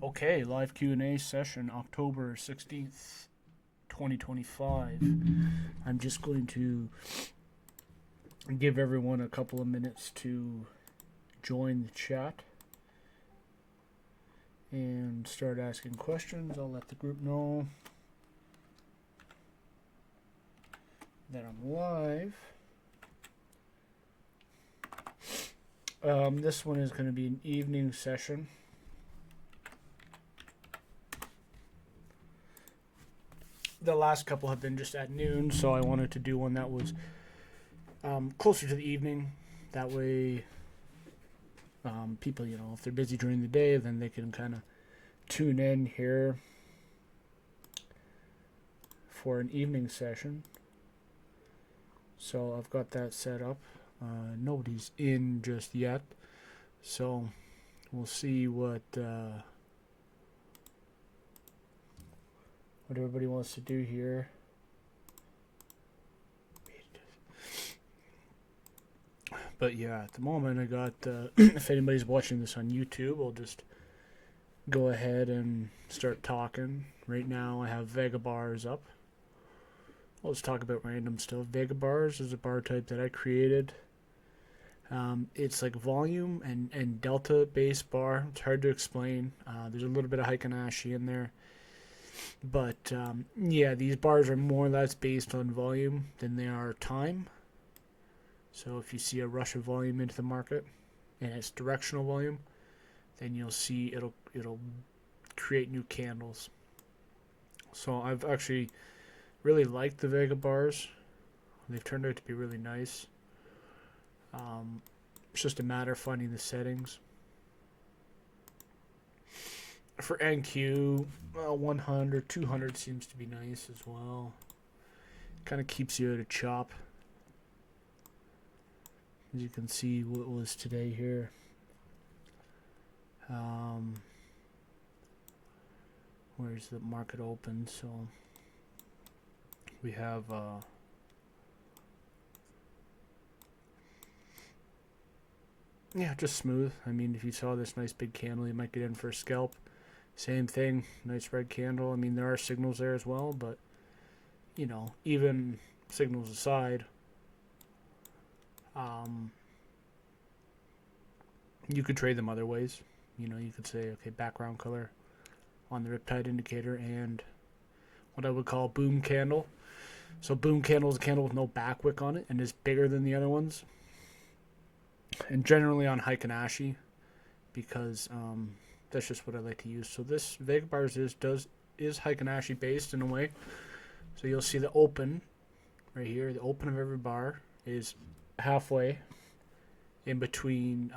Okay, live Q&A session, October 16th, 2025. I'm just going to give everyone a couple of minutes to join the chat and start asking questions. I'll let the group know that I'm live. This one is going to be an evening session. The last couple have been just at noon, so I wanted to do one that was closer to the evening. That way, people, if they're busy during the day, then they can kind of tune in here for an evening session. So I've got that set up. Nobody's in just yet, so we'll see what everybody wants to do here. But yeah, at the moment I got, if anybody's watching this on YouTube, I'll just go ahead and start talking. Right now I have Vega bars up. I'll just talk about random stuff. Vega bars is a bar type that I created. It's like volume and delta based bar. It's hard to explain. There's a little bit of Heikin-Ashi in there. But yeah, these bars are more or less based on volume than they are time. So if you see a rush of volume into the market and it's directional volume, then you'll see it'll create new candles. So I've actually really liked the Vega bars. They've turned out to be really nice. It's just a matter of finding the settings. For NQ, 100, 200 seems to be nice as well. Kind of keeps you out of chop. As you can see what was today here. Where's the market open? So we have yeah, just smooth. I mean, if you saw this nice big candle, you might get in for a scalp. Same thing, nice red candle. I mean, there are signals there as well, but even signals aside, you could trade them other ways. You could say, okay, background color on the Riptide indicator and what I would call boom candle. So boom candle is a candle with no back wick on it and is bigger than the other ones. And generally on Heikin-Ashi, because that's just what I like to use. So this Vega bars is Heikin-Ashi based in a way. So you'll see the open right here. The open of every bar is halfway in between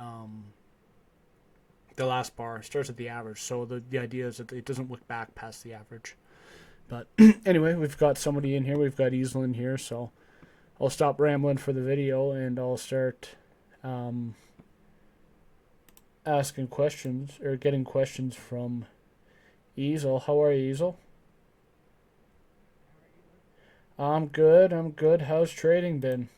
the last bar. It starts at the average. So the idea is that it doesn't look back past the average. But anyway, we've got somebody in here. We've got Easel in here. So I'll stop rambling for the video and I'll start asking questions or getting questions from Easel. How are you, Easel? I'm good. How's trading been?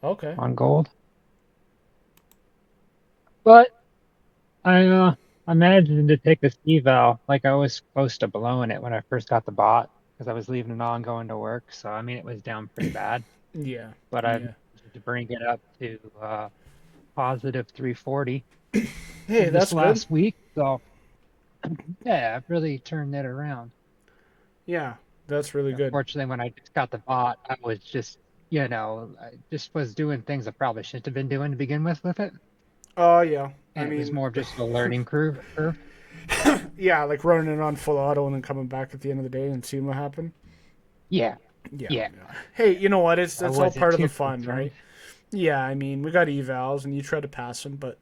Okay. On gold. But I managed to take this eval. Like I was close to blowing it when I first got the bot because I was leaving it on going to work. So I mean it was down pretty bad. Yeah. But I've Yeah. managed to bring it up to positive 340 Hey, this that's good. last week. So yeah, I've really turned it around. Yeah, that's really good. Unfortunately, when I just got the bot, I was just I just was doing things I probably shouldn't have been doing to begin with it. Oh, yeah. I And it was mean, more of just a learning curve. yeah, like running it on full auto and then coming back at the end of the day and seeing what happened. Yeah, Yeah, yeah. yeah. Hey, you know what? I It's all wasn't part of the too fun, concerned. right? Yeah, I mean, we got evals and you try to pass them, but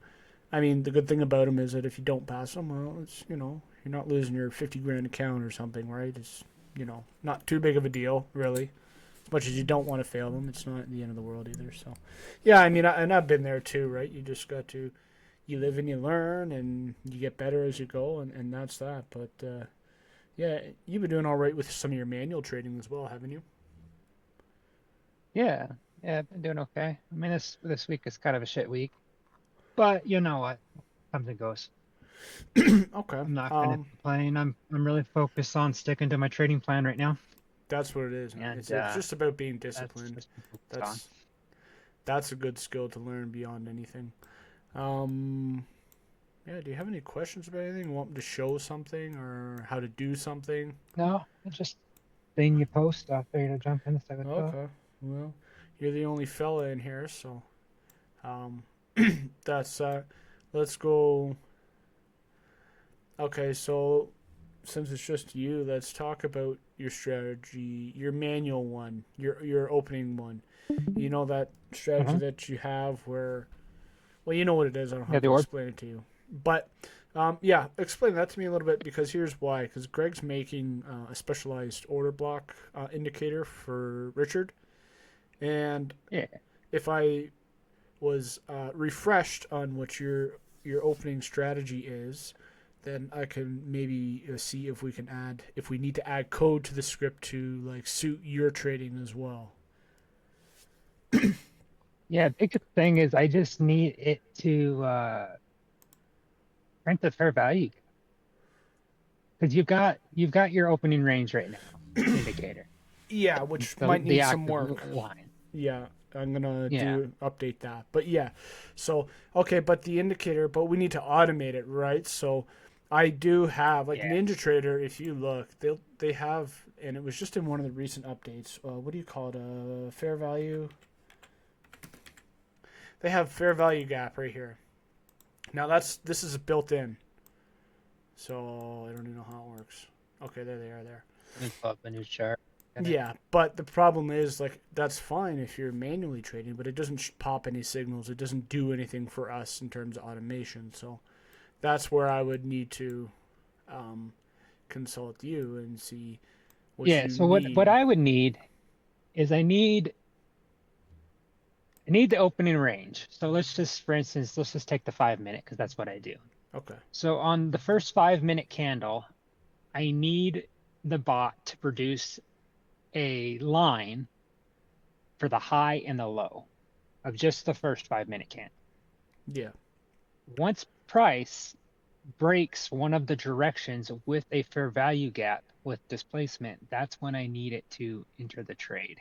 I mean, the good thing about them is that if you don't pass them, well, it's you're not losing your 50 grand account or something, right? It's not too big of a deal, really. As much as you don't want to fail them, it's not the end of the world either. So, yeah, I mean, and I've been there too, right? You just got to you live and you learn and you get better as you go, and that's that. But yeah, you've been doing all right with some of your manual trading as well, haven't you? Yeah. Yeah, I've been doing okay. I mean, this week is kind of a shit week, but you know what? Comes and goes. Okay. I'm not gonna complain. I'm really focused on sticking to my trading plan right now, That's what it is, man. and It's just about being that's disciplined. just what I'm focused on. That's that's a good skill to learn beyond anything. Um, yeah. Do you have any questions about anything? Want me to show something or how to do something? No, it's just seeing you post. I figured I'd jump in and say what's up. Okay. Well, you're the only fella in here, so um, that's let's go. Okay, so since it's just you, let's talk about your strategy, your manual one, your opening one. You know that strategy Uh-huh. that you have where, well, you know what it is. I don't Yeah, have the to order. explain it to you, but yeah, explain that to me a little bit because here's why. Because Greg's making a specialized order block indicator for Richard, and Yeah, if I was refreshed on what your opening strategy is, then I can maybe see if we can add if we need to add code to the script to like suit your trading as well. yeah. Biggest thing is I just need it to print the fair value because you've got your opening range right now indicator, Yeah, which the might the need some active work. line. Yeah, I'm gonna Yeah. do update that. But yeah, so okay, but the indicator, but we need to automate it, right? So I do have like Yes. NinjaTrader. If you look, they have, and it was just in one of the recent updates. What do you call it? Fair value. They have fair value gap right here. Now this is built in, so I don't even know how it works. Okay, there they are there. Let me pull up a new chart. Get it. Yeah, but the problem is like that's fine if you're manually trading, but it doesn't pop any signals. It doesn't do anything for us in terms of automation. So that's where I would need to um, consult you and see what Yeah. you So what need. I would need is I need the opening range. So let's just, for instance, let's just take the 5 minute because that's what I do. Okay. So on the first 5 minute candle, I need the bot to produce a line for the high and the low of just the first 5 minute candle. Yeah. Once price breaks one of the directions with a fair value gap with displacement, that's when I need it to enter the trade.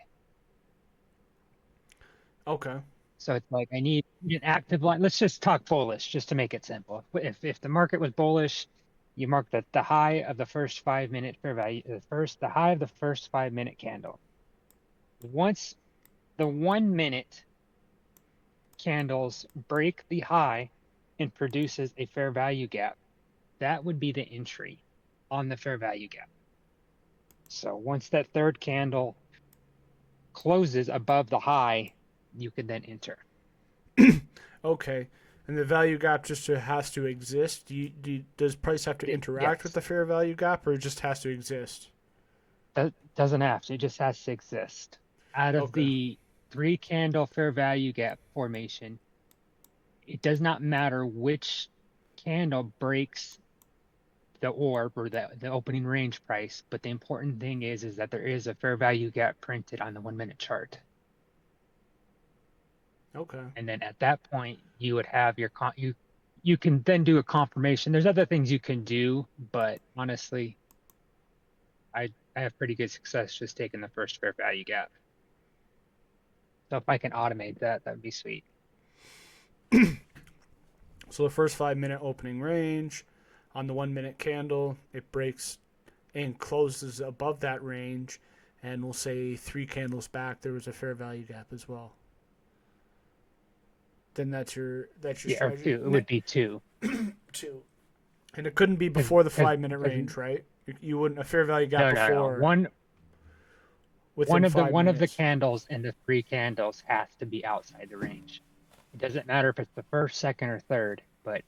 Okay. So it's like I need an active line. Let's just talk bullish just to make it simple. If the market was bullish, you mark the high of the first 5 minute fair value, the high of the first 5 minute candle. Once the 1 minute candles break the high and produces a fair value gap, that would be the entry on the fair value gap. So once that third candle closes above the high, you can then enter. Okay. And the value gap just has to exist. Does price have to interact with Yes, the fair value gap, or it just has to exist? that doesn't have to, it just has to exist. Out of Okay. the three candle fair value gap formation, it does not matter which candle breaks the orb or the opening range price, but the important thing is that there is a fair value gap printed on the 1 minute chart. Okay. And then at that point, you would have you can then do a confirmation. There's other things you can do, but honestly, I have pretty good success just taking the first fair value gap. So if I can automate that, that would be sweet. So the first 5 minute opening range on the 1 minute candle, it breaks and closes above that range, and we'll say three candles back there was a fair value gap as well. Then that's your Yeah, or strategy. two. It would be two. Two, and it couldn't be Because before the because 5 minute because range, right? You wouldn't a fair value gap no. before within five One of the minutes. candles in the three candles has to be outside the range. It doesn't matter if it's the first, second, or third, but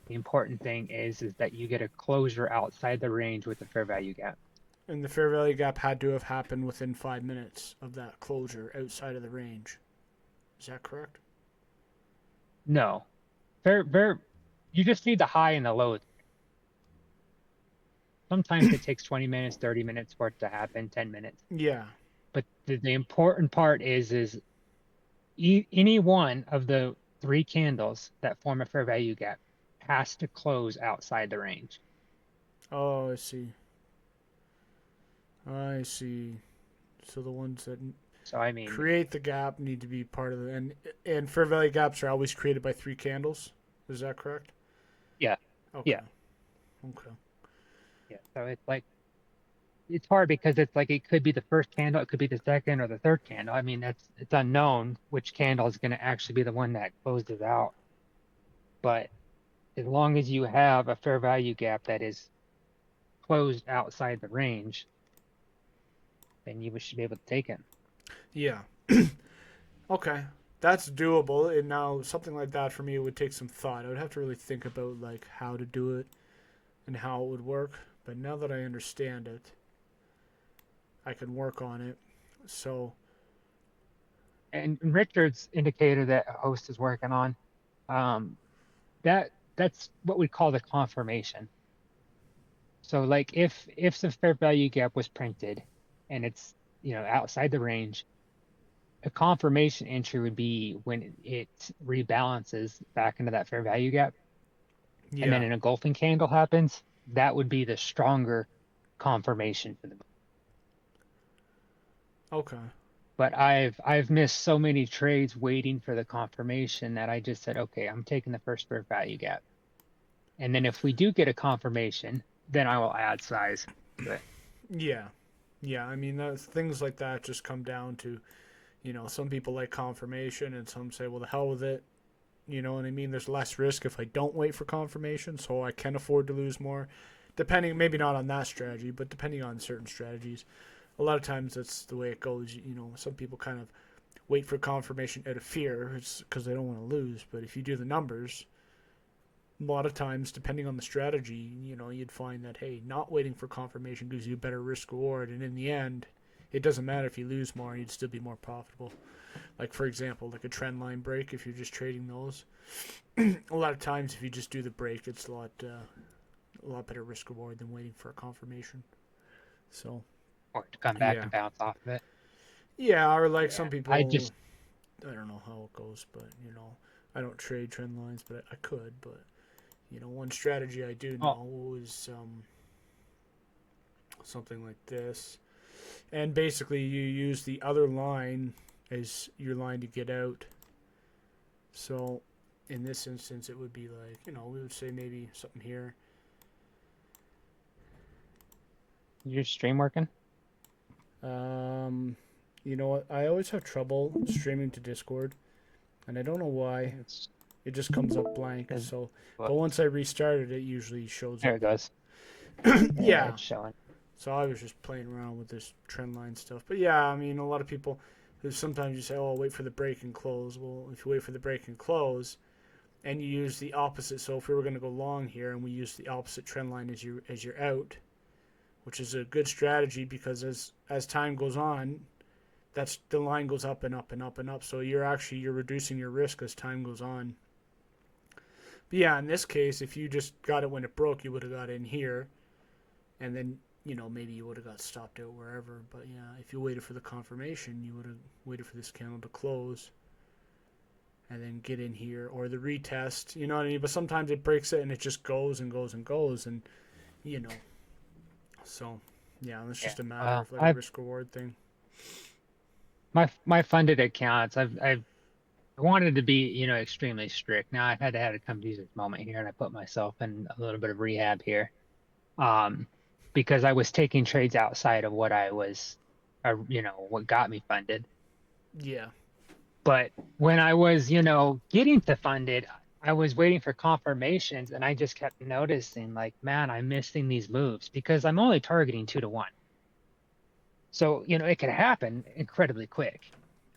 the important thing is that you get a closure outside the range with the fair value gap. And the fair value gap had to have happened within 5 minutes of that closure outside of the range. Is that correct? No, fair. You just need the high and the low. Sometimes it takes 20 minutes, 30 minutes for it to happen, 10 minutes. Yeah. But the important part is any one of the three candles that form a fair value gap has to close outside the range. Oh, I see. I see. So the ones that So I mean, create the gap need to be part of the and fair value gaps are always created by three candles. Is that correct? yeah, Okay. yeah, Okay. yeah. So it's like it's hard because it's like it could be the first candle, it could be the second or the third candle. I mean, it's unknown which candle is going to actually be the one that closes out. But as long as you have a fair value gap that is closed outside the range, then you should be able to take it. Yeah. Okay. That's doable. And now something like that for me would take some thought. I would have to really think about like how to do it and how it would work. But now that I understand it, I can work on it. So And Richard's indicator that a host is working on, um, that's what we call the confirmation. So like if the fair value gap was printed and it's outside the range, a confirmation entry would be when it rebalances back into that fair value gap, and then yeah. an engulfing candle happens. That would be the stronger confirmation for the move. Okay. But I've missed so many trades waiting for the confirmation that I just said, okay, I'm taking the first fair value gap. And then if we do get a confirmation, then I will add size to it. Yeah. Yeah. I mean, things like that just come down to, some people like confirmation and some say, well, the hell with it. You know what I mean? There's less risk if I don't wait for confirmation, so I can afford to lose more. Depending, maybe not on that strategy, but depending on certain strategies. A lot of times that's the way it goes. Some people kind of wait for confirmation out of fear. It's because they don't want to lose. But if you do the numbers, a lot of times, depending on the strategy, you'd find that, hey, not waiting for confirmation gives you a better risk reward. And in the end, it doesn't matter if you lose more, you'd still be more profitable. Like, for example, like a trend line break, if you're just trading those, a lot of times if you just do the break, it's a lot better risk reward than waiting for a confirmation. So, Or to come back yeah. and bounce off of it. Yeah, or like Yeah. some I people, just I don't know how it goes, but I don't trade trend lines, but I could. But one strategy I do oh know is something like this, and basically you use the other line as your line to get out. So, in this instance, it would be like we would say maybe something here. your stream working? Um, you know what? I always have trouble streaming to Discord, and I don't know why. It's It just comes up blank. is So, well, but once I restart it, it usually shows there up. it goes. Yeah, Yeah. it's showing. So I was just playing around with this trend line stuff. But yeah, I mean, a lot of people, sometimes you say, "Oh, I'll wait for the break and close." Well, if you wait for the break and close, and you use the opposite, so if we were going to go long here, and we use the opposite trend line as your out, which is a good strategy because as time goes on, that's the line goes up and up and up and up. So you're reducing your risk as time goes on. But yeah, in this case, if you just got it when it broke, you would have got in here, and then maybe you would have got stopped out wherever. But yeah, if you waited for the confirmation, you would have waited for this candle to close and then get in here or the retest. You know what I mean? But sometimes it breaks it and it just goes and goes and goes, and you know. So yeah, it's Yeah. just a matter Well, of like a I've risk reward thing. my funded accounts. I've wanted to be extremely strict. Now I've had to come to this moment here, and I put myself in a little bit of rehab here, um, because I was taking trades outside of what I was, what got me funded. Yeah. But when I was, getting to funded, I was waiting for confirmations, and I just kept noticing, like, man, I'm missing these moves because I'm only targeting 2 to 1. So, it could happen incredibly quick,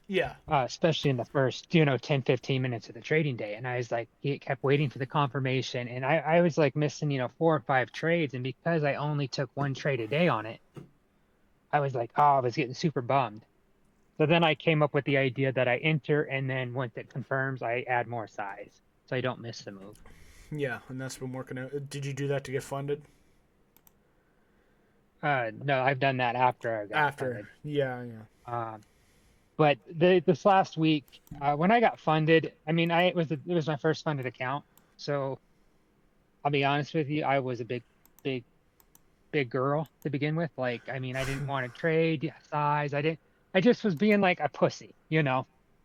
Yeah. especially in the first, 10, 15 minutes of the trading day. And I was like, it kept waiting for the confirmation. And I was like missing, 4 or 5 trades. And because I only took one trade a day on it, I was like, oh, I was getting super bummed. So then I came up with the idea that I enter, and then once it confirms, I add more size so I don't miss the move. Yeah, and that's been working out. Did you do that to get funded? No, I've done that after I got After. funded. Yeah, yeah. Um, But this last week, when I got funded, I mean, it was my first funded account. So I'll be honest with you, I was a big, big girl to begin with. Like, I mean, I didn't want to trade size. I just was being like a pussy,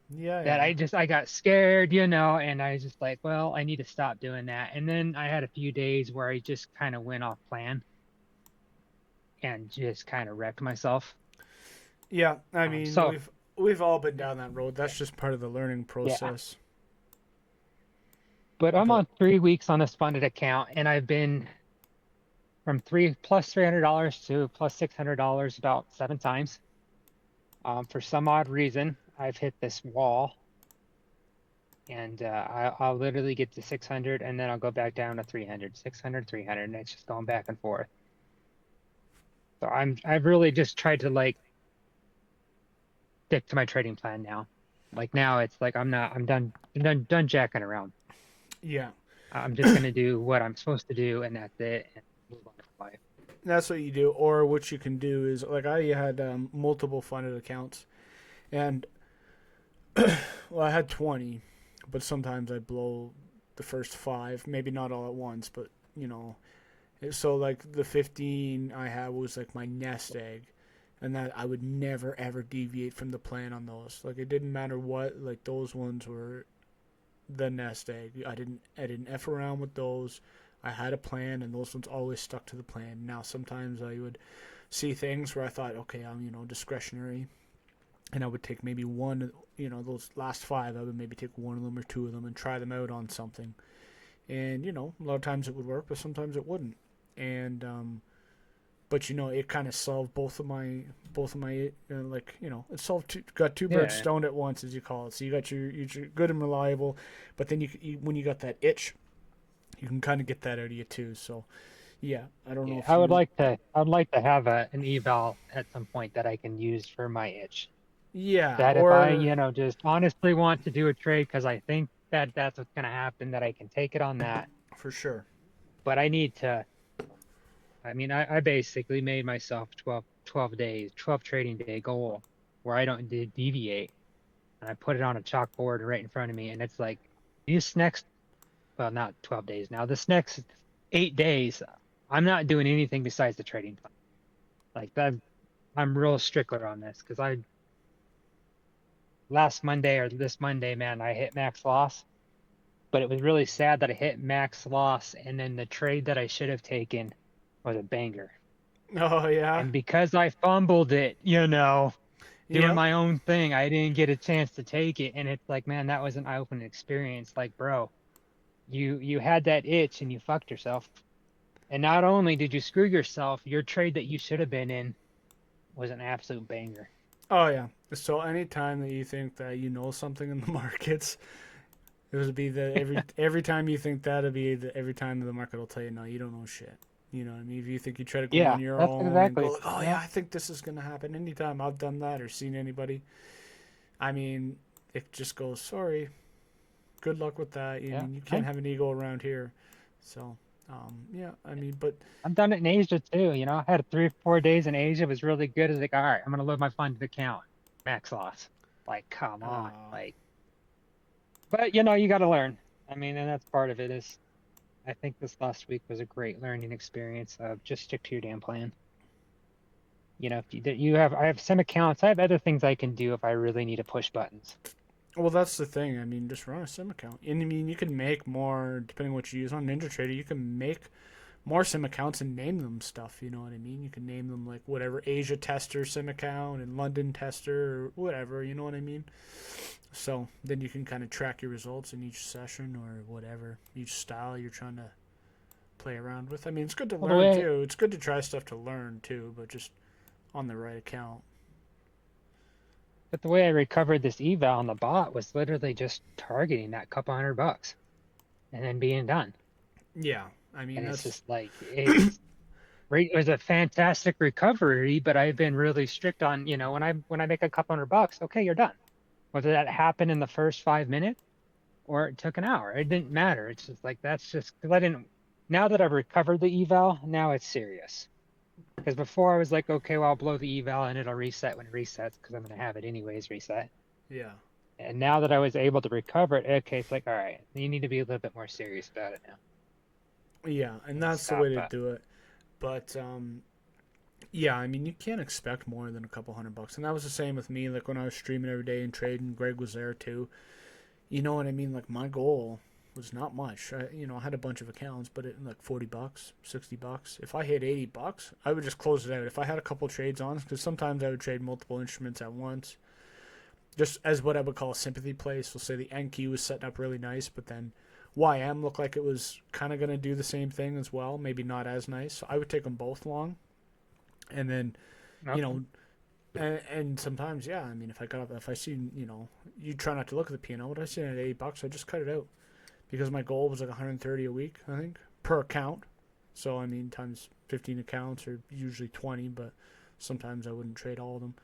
Yeah, that yeah. I got scared, and I was just like, well, I need to stop doing that. And then I had a few days where I just kind of went off plan and just kind of wrecked myself. Yeah, I mean, So we've all been down that road. That's just part of the learning yeah, process. but I'm But on 3 weeks on this funded account, and I've been from $300 to plus $600 about 7 times. For some odd reason, I've hit this wall, and I'll literally get to 600, and then I'll go back down to 300, 600, 300, and it's just going back and forth. So I've really just tried to like stick to my trading plan now. Like now it's like I'm done jacking around. yeah, I'm just gonna do what I'm supposed to do, and that's it, and move on with life. that's what you do. Or what you can do is like I had multiple funded accounts, and well, I had 20, but sometimes I blow the first five. Maybe not all at once, but you know. So like the 15 I had was like my nest egg, and that I would never ever deviate from the plan on those. Like it didn't matter what. Like those ones were the nest egg. I didn't f around with those. I had a plan, and those ones always stuck to the plan. Now sometimes I would see things where I thought, okay, I'm discretionary, and I would take maybe one. Those last five, I would maybe take one of them or two of them and try them out on something. And a lot of times it would work, but sometimes it wouldn't. And but it kind of solved both of my like it solved got two birds Yeah, stoned at once, as you call it. So you got your good and reliable, but then when you got that itch, you can kind of get that out of you too. So yeah, I don't know yeah. if you. I would like to have an eval at some point that I can use for my itch. Yeah, That if I, or just honestly want to do a trade because I think that that's what's gonna happen, that I can take it on that. for sure. But I need to. I mean, I basically made myself 12 days, 12 trading day goal where I don't deviate. And I put it on a chalkboard right in front of me. And it's like, this next, well, not 12 days now, this next 8 days, I'm not doing anything besides the trading plan. Like that, I'm real stickler on this because last Monday or this Monday, man, I hit max loss. But it was really sad that I hit max loss. And then the trade that I should have taken was a banger. Oh yeah. And because I fumbled it, doing Yep. my own thing, I didn't get a chance to take it. And it's like, man, that was an eye-opening experience. Like, bro, you had that itch and you fucked yourself. And not only did you screw yourself, your trade that you should have been in was an absolute banger. Oh yeah. So anytime that you think that you know something in the markets, it would be the every time you think that, it'll be every time the market will tell you, no, you don't know shit. You know what I mean? If you think you try to go on Yeah, your that's own and go exactly. like, oh yeah, Yeah, I think this is gonna happen. Anytime I've done that or seen anybody, I mean, it just goes, sorry, good luck with that. I yeah. mean, you can't have an ego around here. So, yeah, I mean, but I've done it in Asia too. I had 3 or 4 days in Asia. It was really good. It's like, all right, I'm gonna load my funded account. Max loss. Like, come on. uh, Like, but you got to learn. I mean, and that's part of it is I think this last week was a great learning experience of just stick to your damn plan. If I have some accounts, I have other things I can do if I really need to push buttons. well, that's the thing. I mean, just run a sim account, and I mean, you can make more depending on what you use on NinjaTrader. You can make more sim accounts and name them stuff. You know what I mean? You can name them like whatever Asia tester sim account and London tester or whatever. You know what I mean? So then you can kind of track your results in each session or whatever, each style you're trying to play around with. I mean, it's good to Well, the learn way, too. It's good to try stuff to learn too, but just on the right account. but the way I recovered this eval on the bot was literally just targeting that couple $100 and then being done. Yeah, I mean And it's that's just like it was a fantastic recovery, but I've been really strict on, when I make a couple $100, okay, you're done. Whether that happened in the first 5 minutes or it took an hour, it didn't matter. It's just like that's just because I didn't. Now that I've recovered the eval, now it's serious. Because before I was like, okay, well, I'll blow the eval and it'll reset when it resets because I'm going to have it anyways reset. Yeah. And now that I was able to recover it, okay, it's like, all right, you need to be a little bit more serious about it now. Yeah, and And that's the way stop. to do it. But yeah, I mean, you can't expect more than a couple $100, and that was the same with me. Like when I was streaming every day and trading, Greg was there too. You know what I mean? Like my goal was not much. I had a bunch of accounts, but like $40, $60. If I hit $80, I would just close it out. If I had a couple trades on, because sometimes I would trade multiple instruments at once, just as what I would call a sympathy play. So say the NQ was setting up really nice, but then YM looked like it was kind of going to do the same thing as well, maybe not as nice. So I would take them both long, and then you Okay. know and sometimes, yeah, I mean, if I see, you try not to look at the P&L, but I see it at $80, I just cut it out because my goal was like 130 a week, I think, per account. So I mean, times 15 accounts or usually 20, but sometimes I wouldn't trade all of them.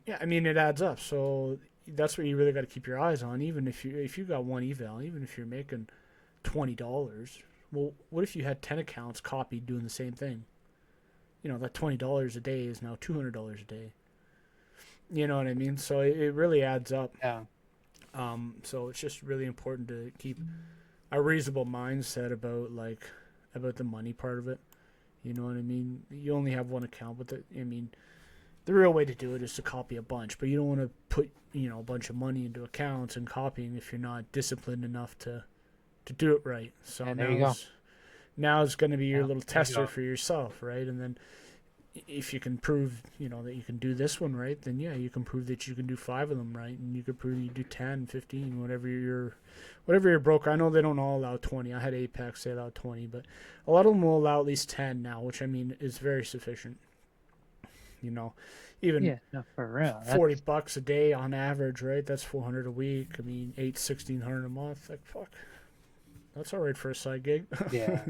Yeah, I mean, it adds up. So that's what you really got to keep your eyes on. Even if you got one eval, even if you're making $20, well, what if you had 10 accounts copied doing the same thing? That $20 a day is now $200 a day. You know what I mean? So it really adds up. Yeah. So it's just really important to keep a reasonable mindset about the money part of it. You know what I mean? You only have one account, but the real way to do it is to copy a bunch. But you don't want to put a bunch of money into accounts and copying if you're not disciplined enough to do it right. So And there you go. now it's going to be your Yeah, little there you tester go. for yourself, right? And then if you can prove, that you can do this one right, then yeah, you can prove that you can do 5 of them right, and you can prove you do 10, 15, whatever your broker. I know they don't all allow 20. I had Apex, they allow 20, but a lot of them will allow at least 10 now, which I mean is very sufficient. Even Yeah, no, for real. $40 a day on average, right? That's 400 a week. I mean, 1600 a month. Like fuck, that's all right for a side gig. Yeah.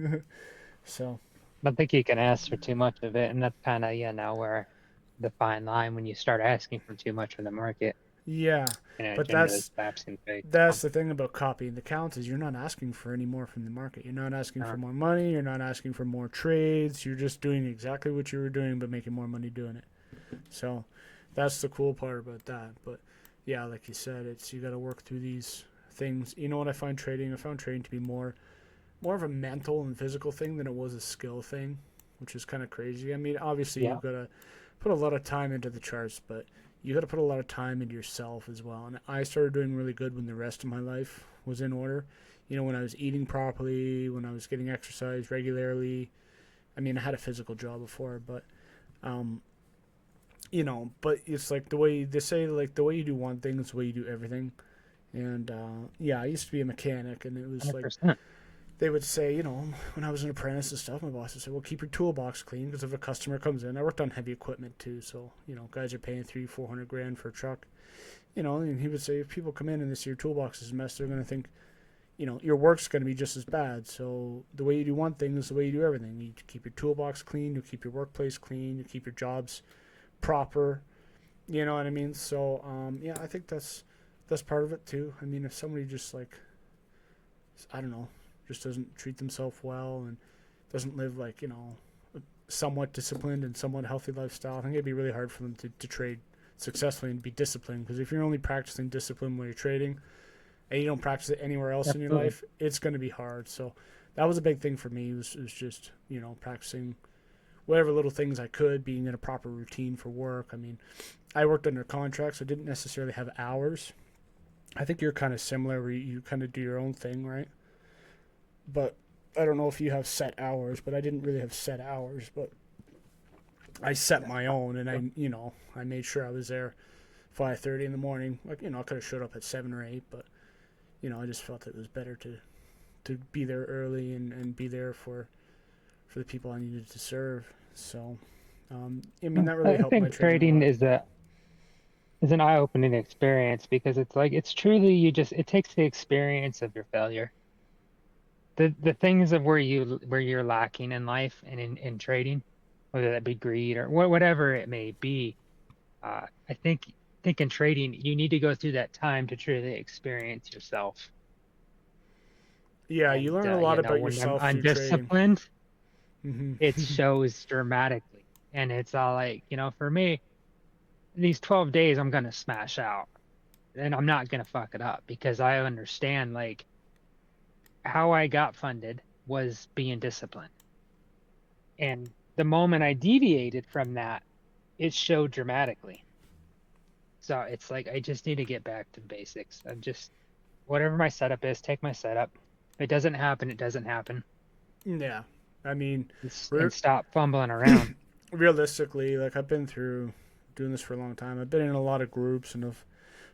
So I don't think you can ask for too much of it, and that's kind of now where the fine line when you start asking for too much from the market, yeah, it but generally slaps in the face. that's the thing about copying the counts is you're not asking for any more from the market. You're not asking for more money. You're not asking for more trades. You're just doing exactly what you were doing, but making more money doing it. So that's the cool part about that. But yeah, like you said, you got to work through these things. You know what I find trading? I found trading to be more of a mental and physical thing than it was a skill thing, which is kind of crazy. I mean, obviously Yeah. you've got to put a lot of time into the charts, but you got to put a lot of time into yourself as well. And I started doing really good when the rest of my life was in order. When I was eating properly, when I was getting exercise regularly. I mean, I had a physical job before, but um, but it's like the way they say, like the way you do one thing is the way you do everything. And yeah, I used to be a mechanic, and it was like 100%. they would say, when I was an apprentice and stuff, my boss would say, well, keep your toolbox clean because if a customer comes in, I worked on heavy equipment too. So, guys are paying 300-400 grand for a truck, and he would say, if people come in and they see your toolbox is a mess, they're going to think, your work's going to be just as bad. So the way you do one thing is the way you do everything. You keep your toolbox clean, you keep your workplace clean, you keep your jobs proper. You know what I mean? So, yeah, I think that's part of it too. I mean, if somebody just I don't know, just doesn't treat themselves well and doesn't live a somewhat disciplined and somewhat healthy lifestyle, I think it'd be really hard for them to trade successfully and be disciplined. Because if you're only practicing discipline when you're trading and you don't practice it anywhere else in your Absolutely. life, it's going to be hard. So that was a big thing for me. Was just practicing whatever little things I could, being in a proper routine for work. I mean, I worked under contract, so I didn't necessarily have hours. I think you're kind of similar where you kind of do your own thing, right? But I don't know if you have set hours, but I didn't really have set hours, but I set my own, and I made sure I was there 5:30 in the morning. Like, I could have showed up at 7 or 8, but I just felt it was better to be there early and be there for the people I needed to serve. So I mean, that really I helped my think trading a trading lot. is an eye-opening experience because it's truly it takes the experience of your failure. The things of where you're lacking in life and in trading, whether that be greed or whatever it may be. I think in trading you need to go through that time to truly experience yourself. Yeah, you And learn a lot about when I'm yourself through trading. undisciplined, Hmm. it shows dramatically. And it's all like, for me, these 12 days I'm gonna smash out. And I'm not gonna fuck it up because I understand like how I got funded was being disciplined. And the moment I deviated from that, it showed dramatically. So it's like I just need to get back to basics. I'm just whatever my setup is, take my setup. If it doesn't happen, it doesn't happen. Yeah, I mean, And stop fumbling around. realistically, like I've been through doing this for a long time. I've been in a lot of groups and I've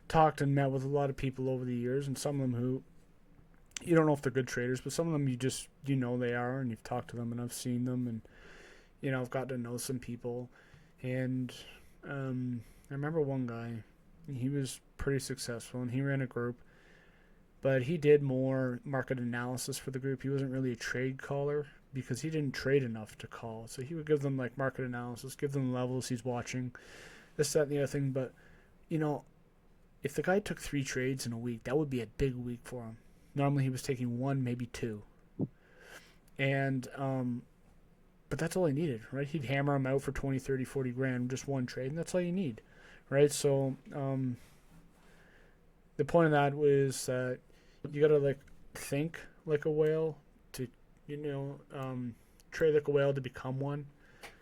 talked and met with a lot of people over the years, and some of them who you don't know if they're good traders, but some of them you know they are, and you've talked to them and I've seen them, and I've got to know some people, and I remember one guy, he was pretty successful and he ran a group, but he did more market analysis for the group. He wasn't really a trade caller because he didn't trade enough to call. So he would give them like market analysis, give them levels he's watching, this, that, and the other thing. But, you know, if the guy took 3 trades in a week, that would be a big week for him. Normally he was taking 1, maybe 2. And, but that's all he needed, right? He'd hammer him out for 20, 30, 40 grand, just one trade, and that's all you need, right? So, the point of that was that you gotta like think like a whale to, you know, trade like a whale to become one,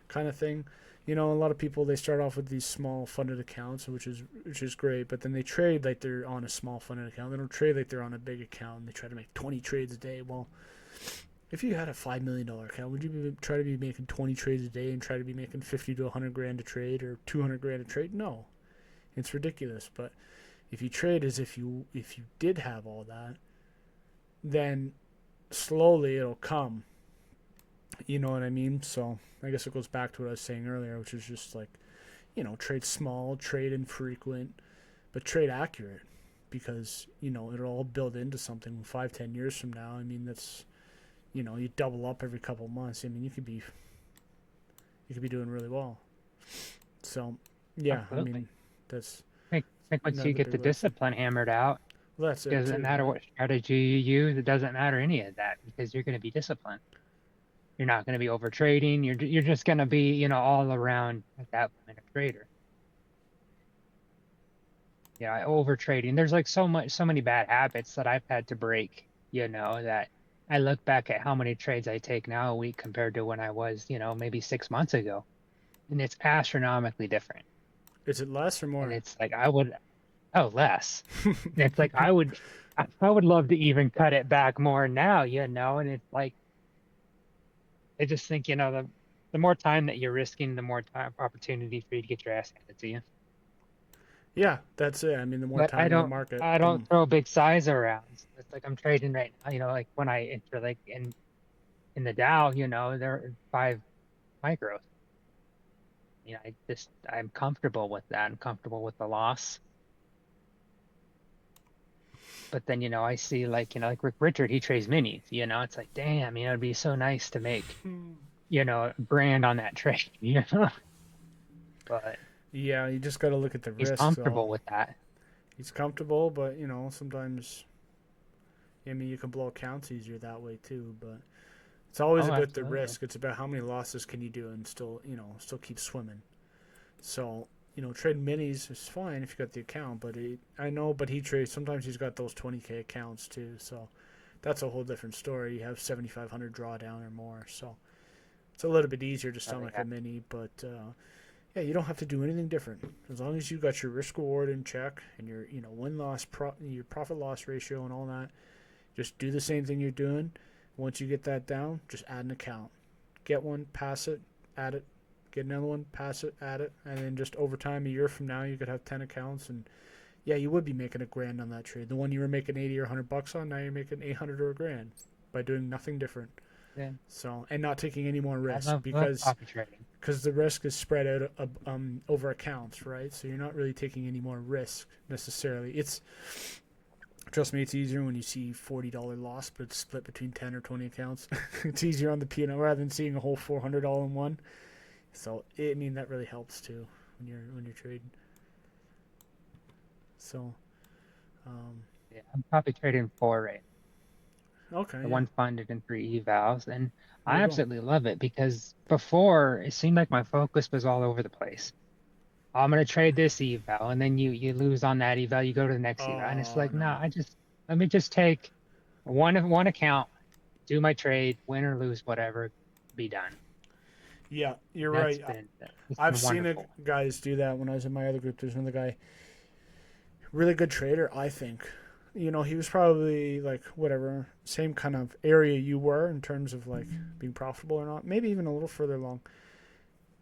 kind of thing. A lot of people, they start off with these small funded accounts, which is great, but then they trade like they're on a small funded account. They don't trade like they're on a big account. And they try to make 20 trades a day. Well, if you had a $5 million account, would you try to be making 20 trades a day and try to be making 50 to 100 grand a trade or 200 grand a trade? No, it's ridiculous. But if you trade as if you did have all that, then slowly it'll come. You know what I mean? So I guess it goes back to what I was saying earlier, which is just like, trade small, trade infrequent, but trade accurate, because it'll all build into something 5-10 years from now. I mean, that's, you double up every couple of months. I mean, you could be doing really well. So yeah, Absolutely. I mean, that's I think once you get the discipline hammered out, well, that's it doesn't matter what strategy you use. It doesn't matter any of that because you're going to be disciplined. You're not going to be over trading. You're just going to be, all around at that point a trader. Yeah, over trading. There's like so many bad habits that I've had to break, that I look back at how many trades I take now a week compared to when I was, maybe 6 months ago. And it's astronomically different. Is it less or more? And it's like less. And it's like I would love to even cut it back more now, and it's like I just think, the more time that you're risking, the more time opportunity for you to get your ass handed to you. Yeah, that's it. I mean, the more But time in the market. I don't throw big size around. It's like I'm trading right now, like when I enter like in the Dow, there are 5 micros. I'm comfortable with that. I'm comfortable with the loss. But then, I see like Rick Richard, he trades minis, it's like, damn, it'd be so nice to make, a grand on that trade, But yeah, you just got to look at the he's risk. comfortable with that. He's comfortable, but sometimes, I mean, you can blow accounts easier that way too. But it's always about the risk. It's about how many losses can you do and still keep swimming. So, trading minis is fine if you got the account, but he trades, sometimes he's got those 20K accounts too. So that's a whole different story. You have 7,500 drawdown or more. So it's a little bit easier to stomach a mini, but, yeah, you don't have to do anything different. As long as you got your risk reward in check and your win-loss your profit loss ratio and all that, just do the same thing you're doing. Once you get that down, just add an account. Get one, pass it, add it. Get another one, pass it, add it, and then just over time, a year from now, you could have 10 accounts, and yeah, you would be making a grand on that trade. The one you were making 80 or $100 on, now you're making 800 or a grand by doing nothing different. Yeah. So, and not taking any more risk because the risk is spread out over accounts, right? So you're not really taking any more risk necessarily. Trust me, it's easier when you see $40 loss, but it's split between 10 or 20 accounts. It's easier on the P&L rather than seeing a whole $400 all in one. So that really helps too when you're trading. So, yeah, I'm probably trading 4 right. Okay, the yeah. one funded and 3 evals, and There I you go. absolutely love it because before it seemed like my focus was all over the place. I'm gonna trade this eval, and then you lose on that eval, you go to the next eval, and it's Oh like, no, no. let me just take one account, do my trade, win or lose, whatever, be done. Yeah, you're That's right. been it's I've been seen wonderful. guys do that when I was in my other group. There's another guy, really good trader, I think. You know, he was probably like whatever, same kind of area you were in terms of like being profitable or not. Maybe even a little further along.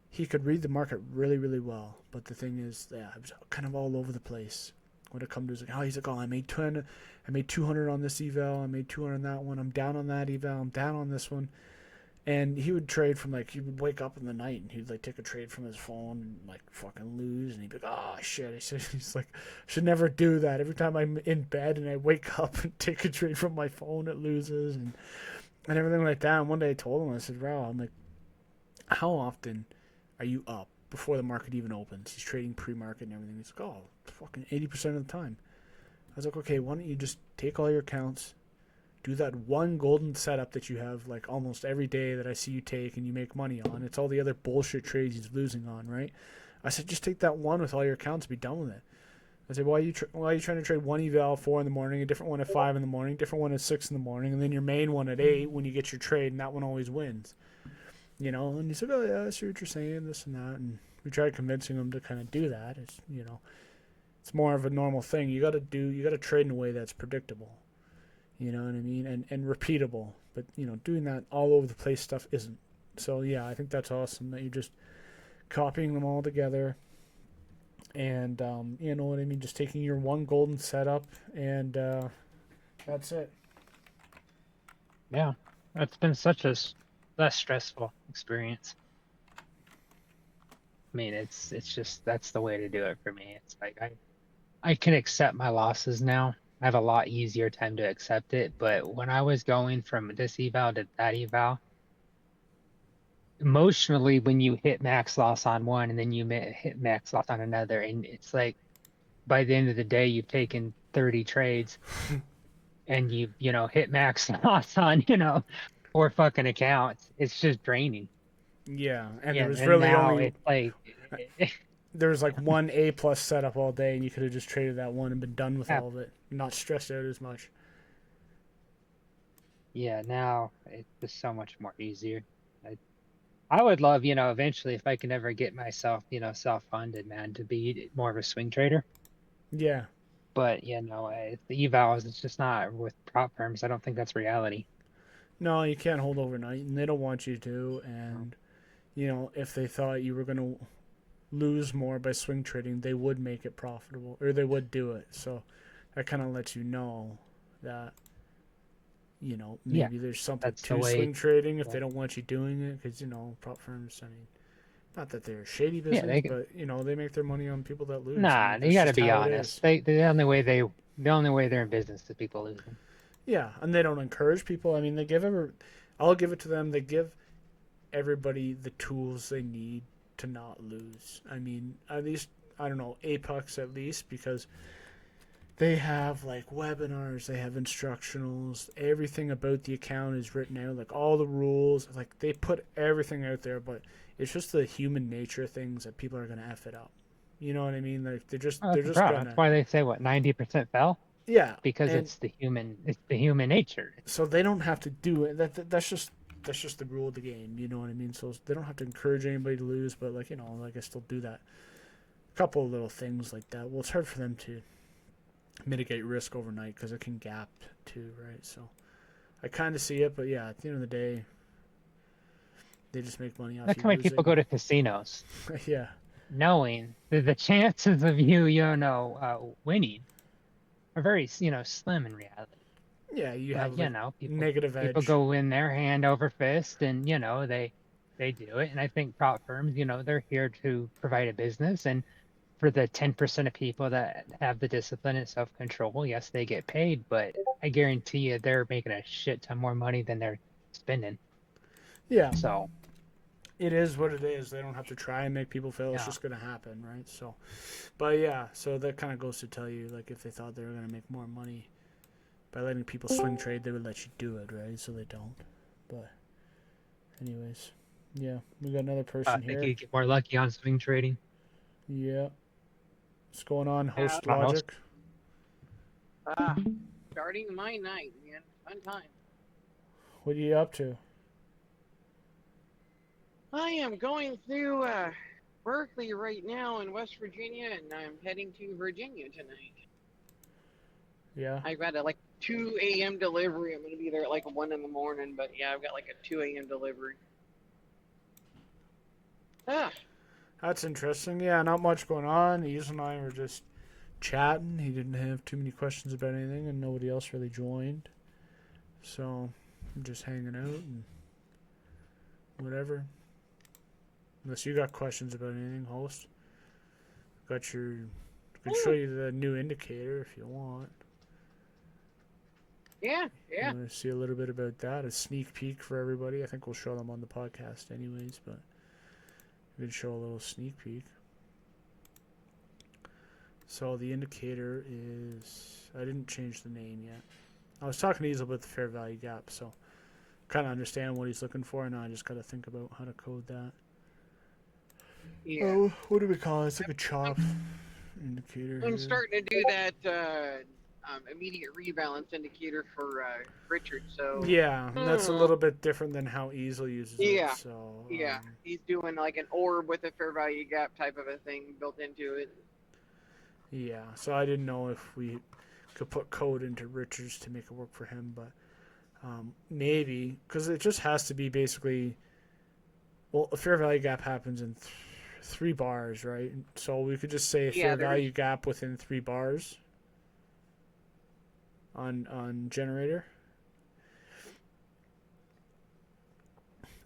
He could read the market really, really well. But the thing is, yeah, it was kind of all over the place. When it comes to his, like, oh, he's like, oh, I made 200 on this eval, I made 200 on that one, I'm down on that eval, I'm down on this one. And he would trade from like, he would wake up in the night and he'd like take a trade from his phone and like fucking lose. And he'd be like, oh shit. He's like, should never do that. Every time I'm in bed and I wake up and take a trade from my phone, it loses and everything like that. And one day I told him, I said, wow, I'm like, how often are you up before the market even opens? He's trading pre-market and everything. He's like, oh, fucking 80% of the time. I was like, okay, why don't you just take all your accounts, do that one golden setup that you have like almost every day that I see you take and you make money on. It's all the other bullshit trades he's losing on, right? I said, just take that one with all your accounts, be done with it. I said, why are you trying to trade one eval 4 in the morning, a different one at 5 in the morning, different one at 6 in the morning, and then your main one at 8 when you get your trade, and that one always wins. You know, and he said, oh yeah, I see what you're saying, this and that, and we tried convincing him to kind of do that. It's, you know, it's more of a normal thing. You got to trade in a way that's predictable. You know what I mean? And repeatable. But, you know, doing that all over the place stuff isn't. So, yeah, I think that's awesome that you're just copying them all together. And, you know what I mean? Just taking your one golden setup and that's it. Yeah, it's been such a less stressful experience. I mean, it's just that's the way to do it for me. It's like I can accept my losses now. I have a lot easier time to accept it. But when I was going from this eval to that eval, emotionally, when you hit max loss on one and then you hit max loss on another, and it's like by the end of the day, you've taken 30 trades and you hit max loss on, 4 fucking accounts. It's just draining. Yeah, and there Yeah, was and really now only it's like, there was like one A plus setup all day, and you could have just traded that one and been done with yeah, all of it, not stressed out as much. yeah, now it's just so much more easier. I, I would love, eventually if I can ever get myself, self-funded, man, to be more of a swing trader. Yeah, But, the evals, it's just not with prop firms. I don't think that's reality. no, you can't hold overnight, and they don't want you to. So, And you know, if they thought you were gonna lose more by swing trading, they would make it profitable, or they would do it. So that kind of lets you know that, you know, yeah, maybe there's something that's the to way. swing trading if Yeah, they don't want you doing it, because you know, prop firms. I mean, not that they're shady yeah, business, but you know, they make their money on people that lose. I nah, mean, you that's got to just be how it honest. is. The only way they're in business is people losing. Yeah, and they don't encourage people. I mean, I'll give it to them. They give everybody the tools they need to not lose. I mean, at least I don't know, Apex at least, because they have like webinars, they have instructionals, everything about the account is written out, like all the rules, like they put everything out there, but it's just the human nature things that people are gonna F it up. You know what I mean? Like Oh, they're that's the just problem. That's gonna, why they say what 90% fell yeah, because and it's the human nature. so they don't have to do it. That's just the rule of the game. You know what I mean? So they don't have to encourage anybody to lose, but like, you know, like I still do that. A couple of little things like that. Well, it's hard for them to mitigate risk overnight because it can gap too, right? So I kind of see it, but yeah, at the end of the day, they just make money off That's you how many people losing. go to casinos Yeah, knowing that the chances of you, winning are very, slim in reality. yeah, you But have like people negative people edge. go in there hand over fist, and they do it. And I think prop firms, they're here to provide a business, and for the 10% of people that have the discipline and self-control, yes, they get paid, but I guarantee you they're making a shit ton more money than they're spending. Yeah, So, it is what it is. They don't have to try and make people fail. It's yeah. just gonna happen, right? So, but yeah, so that kind of goes to tell you, like, if they thought they were gonna make more money by letting people swing trade, they would let you do it, right? So they don't. But anyways, yeah, we got another person Think here. you get more lucky on swing trading. Yeah. What's going on, Host on Host. Logic? Starting my night, man. Fun time. What are you up to? I am going through Berkeley right now in West Virginia, and I'm heading to Virginia tonight. Yeah. I've got a 2 a.m. delivery. I'm going to be there at 1 in the morning, but yeah, I've got a 2 a.m. delivery. That's interesting. Yeah, not much going on. Yves and I were just chatting. He didn't have too many questions about anything, and nobody else really joined. So I'm just hanging out and whatever. Unless you got questions about anything, Host. Got your. I can show you the new indicator if you want. Yeah. You want to see a little bit about that? A sneak peek for everybody. I think we'll show them on the podcast anyways, but we can show a little sneak peek. So the indicator is... I didn't change the name yet. I was talking to Yves about the fair value gap, so kind of understand what he's looking for, and now I just got to think about how to code that. Yeah. Oh, what do we call it? It's like a chop indicator. I'm here. starting to do that immediate rebalance indicator for Richard. So Yeah, that's a little bit different than how Easel uses Yeah. it. So he's doing an orb with a fair value gap type of a thing built into it. Yeah, so I didn't know if we could put code into Richards to make it work for him, but maybe, because it just has to be basically, well, a fair value gap happens in 3 bars, right? So we could just say a fair value gap within 3 bars on generator.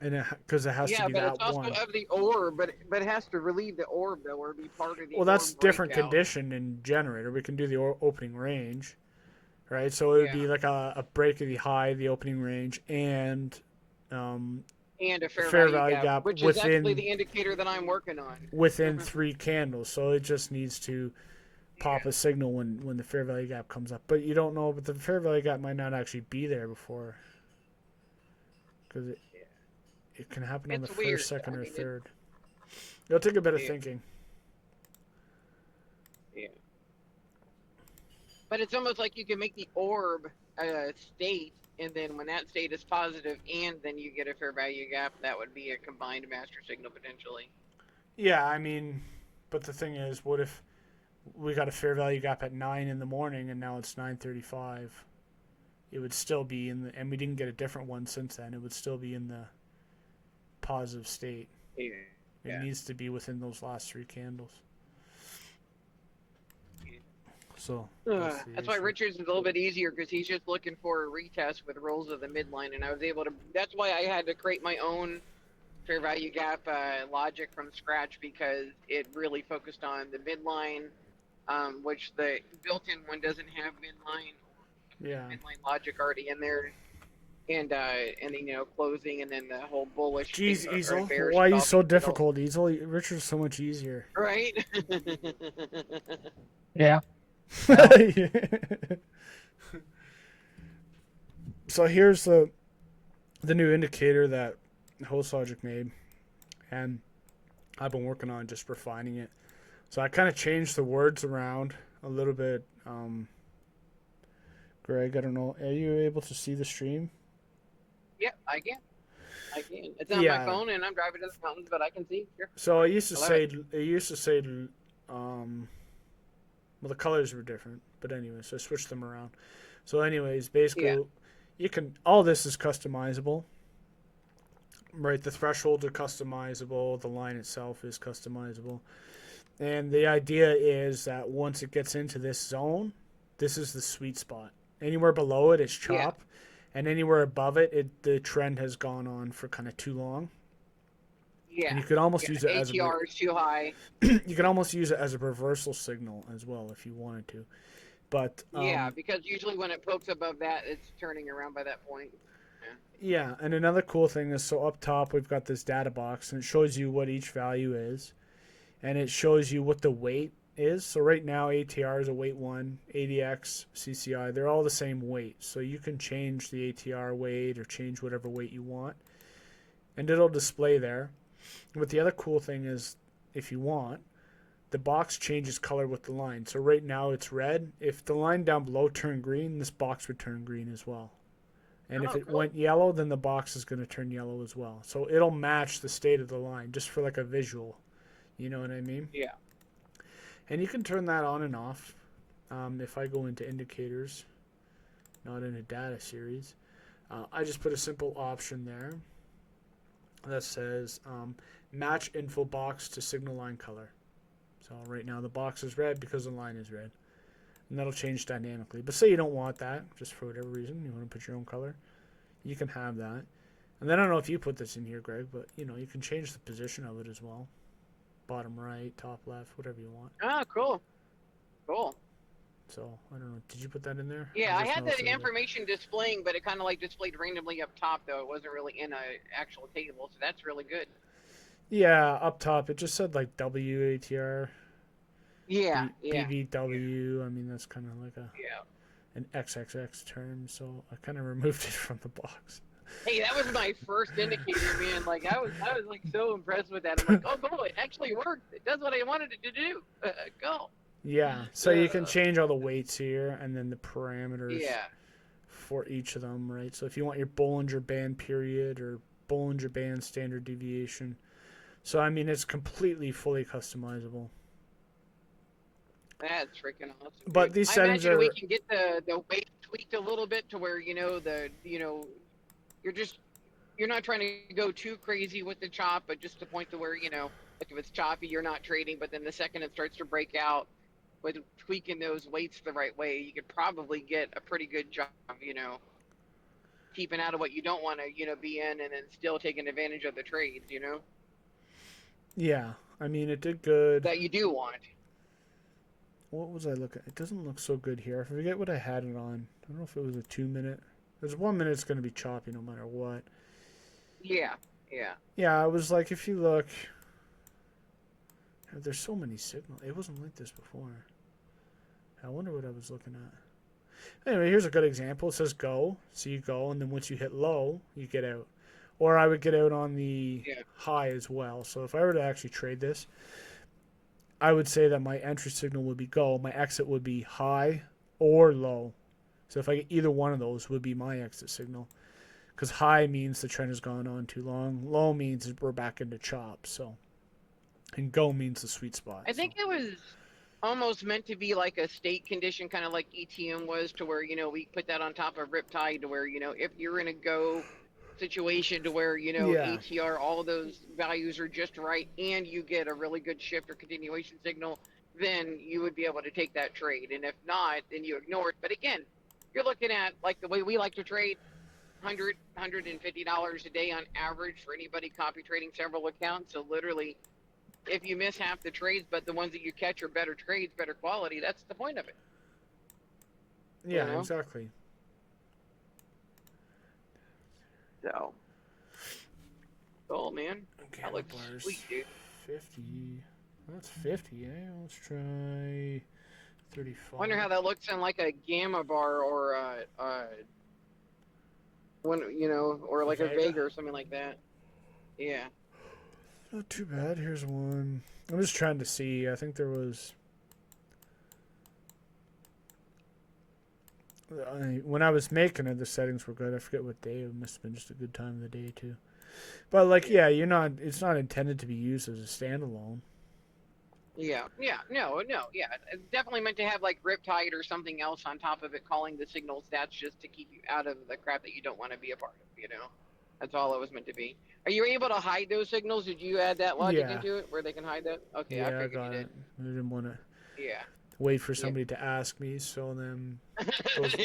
And because it has to be that one. Yeah, but it's also of the orb, but it has to relieve the orb, though, or be part of the Well, that's orb different breakout. condition in generator. We can do the opening range, right? So it would be like a break of the high, the opening range, and a fair value gap, which within, is actually the indicator that I'm working on. Within 3 candles. So it just needs to pop a signal when the fair value gap comes up. But you don't know, but the fair value gap might not actually be there before. Because it can happen on the first, second, or third. It'll take a bit of thinking. Yeah. But it's almost like you can make the orb a state, and then when that state is positive, and then you get a fair value gap, that would be a combined master signal potentially. Yeah, I mean, but the thing is, what if we got a fair value gap at 9 in the morning, and now it's 9:35? It would still be in the, and we didn't get a different one since then. It would still be in the positive state. Yeah. It needs to be within those last 3 candles. So that's why Richards is a little bit easier, because he's just looking for a retest with rolls of the midline, and I was able to. That's why I had to create my own fair value gap logic from scratch, because it really focused on the midline, which the built-in one doesn't have midline. Midline logic already in there. And then closing, and then the whole bullish. Jeez, Easel, why are you so difficult, Easel? Richard's so much easier. Right? Yeah. So here's the new indicator that Host Logic made, and I've been working on just refining it. So I kind of changed the words around a little bit. Greg, I don't know. Are you able to see the stream? Yep, I can. It's on my phone, and I'm driving to the mountains, but I can see. Sure. So it used to say, well, the colors were different, but anyways, I switched them around. So anyways, basically, all this is customizable, right? The thresholds are customizable. The line itself is customizable. And the idea is that once it gets into this zone, this is the sweet spot. Anywhere below it is chop. Yeah. And anywhere above it, the trend has gone on for kind of too long. Yeah. And you could almost use it as ATR is too high. You can almost use it as a reversal signal as well if you wanted to. But because usually when it pokes above that, it's turning around by that point. Yeah, and another cool thing is, so up top we've got this data box, and it shows you what each value is, and it shows you what the weight is. So right now ATR is a weight 1, ADX, CCI, they're all the same weight. So you can change the ATR weight or change whatever weight you want, and it'll display there. But the other cool thing is, if you want, the box changes color with the line. So right now it's red. If the line down below turned green, this box would turn green as well. And if it went yellow, then the box is going to turn yellow as well. So it'll match the state of the line just for like a visual. You know what I mean? Yeah. And you can turn that on and off. If I go into indicators, not in a data series, I just put a simple option there that says match info box to signal line color. So right now the box is red because the line is red. And that'll change dynamically. But say you don't want that, just for whatever reason, you want to put your own color, you can have that. And then I don't know if you put this in here, Greg, but you can change the position of it as well. Bottom right, top left, whatever you want. Ah, cool. Cool. So, I don't know. Did you put that in there? Yeah, I had the information displaying, but it kind of like displayed randomly up top, though. It wasn't really in a actual table, so that's really good. Yeah, up top, it just said like WATR. Yeah, yeah. BBW. I mean, that's kind of like an XXX term, so I kind of removed it from the box. Hey, that was my first indicator, man. Like I was like so impressed with that. I'm like, oh, cool, it actually worked. It does what I wanted it to do. Go. Yeah, so you can change all the weights here and then the parameters Yeah. for each of them, right? So if you want your Bollinger Band period or Bollinger Band standard deviation. So, I mean, it's completely fully customizable. That's freaking awesome. But these settings are... we can get the weight tweaked a little bit to where, you're not trying to go too crazy with the chop, but just to point to where, like if it's choppy, you're not trading, but then the second it starts to break out, with tweaking those weights the right way, you could probably get a pretty good job, keeping out of what you don't want to, be in, and then still taking advantage of the trades, Yeah, I mean, it did good. That you do want. What was I looking at? It doesn't look so good here. I forget what I had it on. I don't know if it was a 2 minute. There's 1 minute it's going to be choppy no matter what. Yeah, yeah. Yeah, I was like, if you look, there's so many signals. It wasn't like this before. I wonder what I was looking at. Anyway, here's a good example. It says go. So you go, and then once you hit low, you get out. Or I would get out on the high as well. So if I were to actually trade this, I would say that my entry signal would be go. My exit would be high or low. So if I get either one of those, would be my exit signal. Because high means the trend has gone on too long. Low means we're back into chop. So, and go means the sweet spot. I think it was almost meant to be like a state condition, kind of like ETM was, to where, we put that on top of Riptide, to where, if you're in a go situation to where, ATR, all of those values are just right, and you get a really good shift or continuation signal, then you would be able to take that trade. And if not, then you ignore it. But again, you're looking at, like the way we like to trade, $150 a day on average for anybody copy trading several accounts. So literally, if you miss half the trades, but the ones that you catch are better trades, better quality, that's the point of it. Yeah, exactly. So, cool, man. That looks sweet, dude. 50. That's 50, eh? Let's try 35. Wonder how that looks in like a gamma bar or or like a Vega or something like that. Yeah. Not too bad. Here's one. I'm just trying to see. I think there was... when I was making it, the settings were good. I forget what day. It must have been just a good time of the day, too. But, like, yeah, it's not intended to be used as a standalone. Yeah. No. Yeah. It's definitely meant to have, like, Riptide or something else on top of it calling the signals. That's just to keep you out of the crap that you don't want to be a part of, That's all it was meant to be. Are you able to hide those signals? Did you add that logic into it where they can hide that? Okay, yeah, I figured got you did. it. I didn't want to Yeah. wait for somebody to ask me, so then... someone's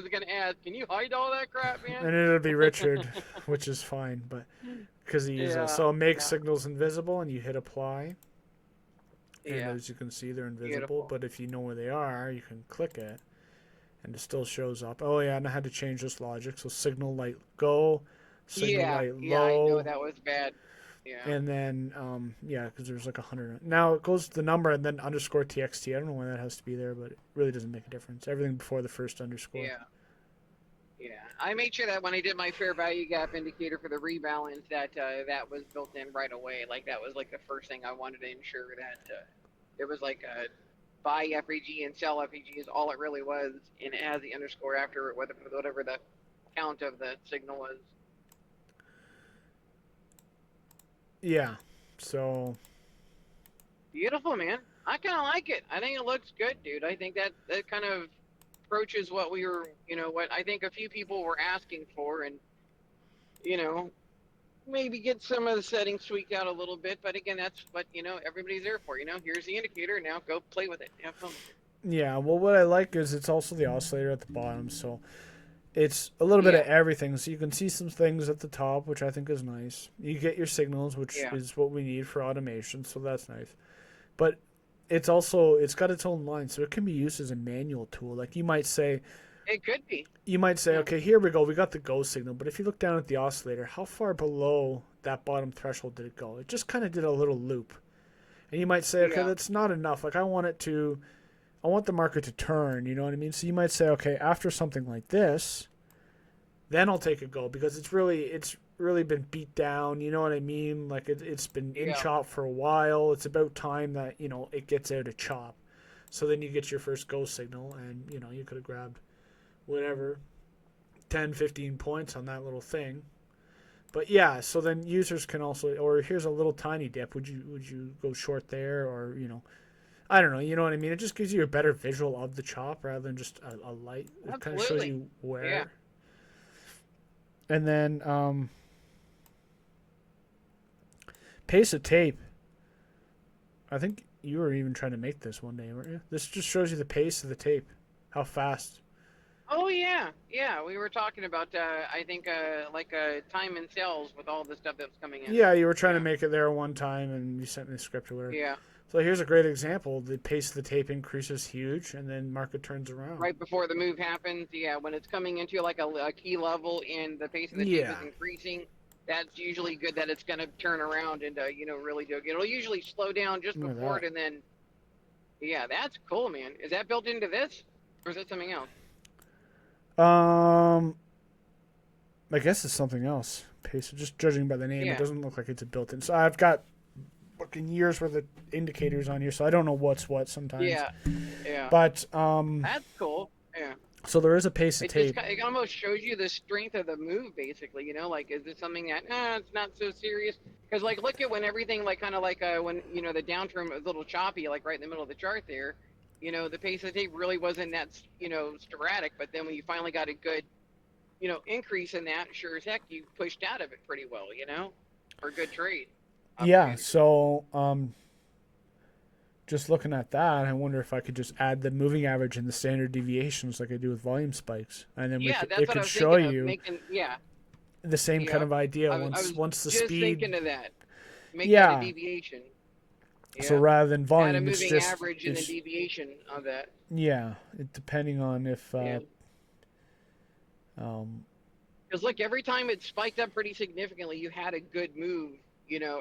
going to ask, can you hide all that crap, man? And it'll be Richard, which is fine, but because he uses it. So make signals invisible, and you hit apply. And as you can see, they're invisible. Beautiful. But if you know where they are, you can click it, and it still shows up. Oh, yeah, and I had to change this logic. So signal light go, signal light low. Yeah, I know that was bad. Yeah. And then, yeah, because there's like 100. Now it goes to the number and then underscore TXT. I don't know why that has to be there, but it really doesn't make a difference. Everything before the first underscore. Yeah. Yeah. I made sure that when I did my fair value gap indicator for the rebalance, that that was built in right away. Like that was like the first thing I wanted to ensure that it was like a buy FEG and sell FEG is all it really was, and it has the underscore after it, whatever the count of the signal was. Yeah. So. Beautiful, man. I kind of like it. I think it looks good, dude. I think that kind of approaches what we were, what I think a few people were asking for, and maybe get some of the settings tweaked out a little bit. But again, that's what everybody's there for. Here's the indicator. Now go play with it. Have fun with it. Yeah. Well, what I like is it's also the oscillator at the bottom, so it's a little bit of everything. So you can see some things at the top, which I think is nice. You get your signals, which is what we need for automation, so that's nice. But it's got its own line, so it can be used as a manual tool. Like you might say, it could be. You might say, okay, here we go. We got the go signal. But if you look down at the oscillator, how far below that bottom threshold did it go? It just kind of did a little loop. And you might say, okay, that's not enough. Like I want the market to turn. You know what I mean? So you might say, okay, after something like this, then I'll take a go because it's really been beat down. You know what I mean? Like it's been in chop for a while. It's about time that it gets out of chop. So then you get your first go signal, and you could have grabbed whatever 10, 15 points on that little thing. But yeah, so then users can also, or here's a little tiny dip. Would you go short there, or I don't know. You know what I mean? It just gives you a better visual of the chop rather than just a light. It kind of shows you where. Yeah. And then pace of tape. I think you were even trying to make this one day, weren't you? This just shows you the pace of the tape, how fast. Oh yeah, we were talking about I think like time and sales with all the stuff that was coming in. Yeah, you were trying to make it there one time, and you sent me the script or whatever. Yeah. So here's a great example. The pace of the tape increases huge, and then market turns around. Right before the move happens, when it's coming into like a key level and the pace of the tape is increasing, that's usually good that it's going to turn around and really do it. It'll usually slow down just before it, and then that's cool, man. Is that built into this, or is it something else? I guess it's something else. Pace, just judging by the name, it doesn't look like it's a built-in. So I've got fucking years worth of indicators on here, so I don't know what's what sometimes. Yeah. But that's cool. Yeah. So there is a pace of tape. It almost shows you the strength of the move, basically. Like is this something that it's not so serious? Because like look at when everything when the downturn was a little choppy, like right in the middle of the chart there. The pace of the tape really wasn't that sporadic, but then when you finally got a good increase in that, sure as heck you pushed out of it pretty well, for a good trade. Yeah, so just looking at that, I wonder if I could just add the moving average and the standard deviations like I do with volume spikes, and then it could show you the same kind of idea once the just speed. Thinking of that, make that a deviation. Yeah. So rather than volume, add a moving it's just average and a deviation of that. Yeah, depending on if. Because look, every time it spiked up pretty significantly, you had a good move,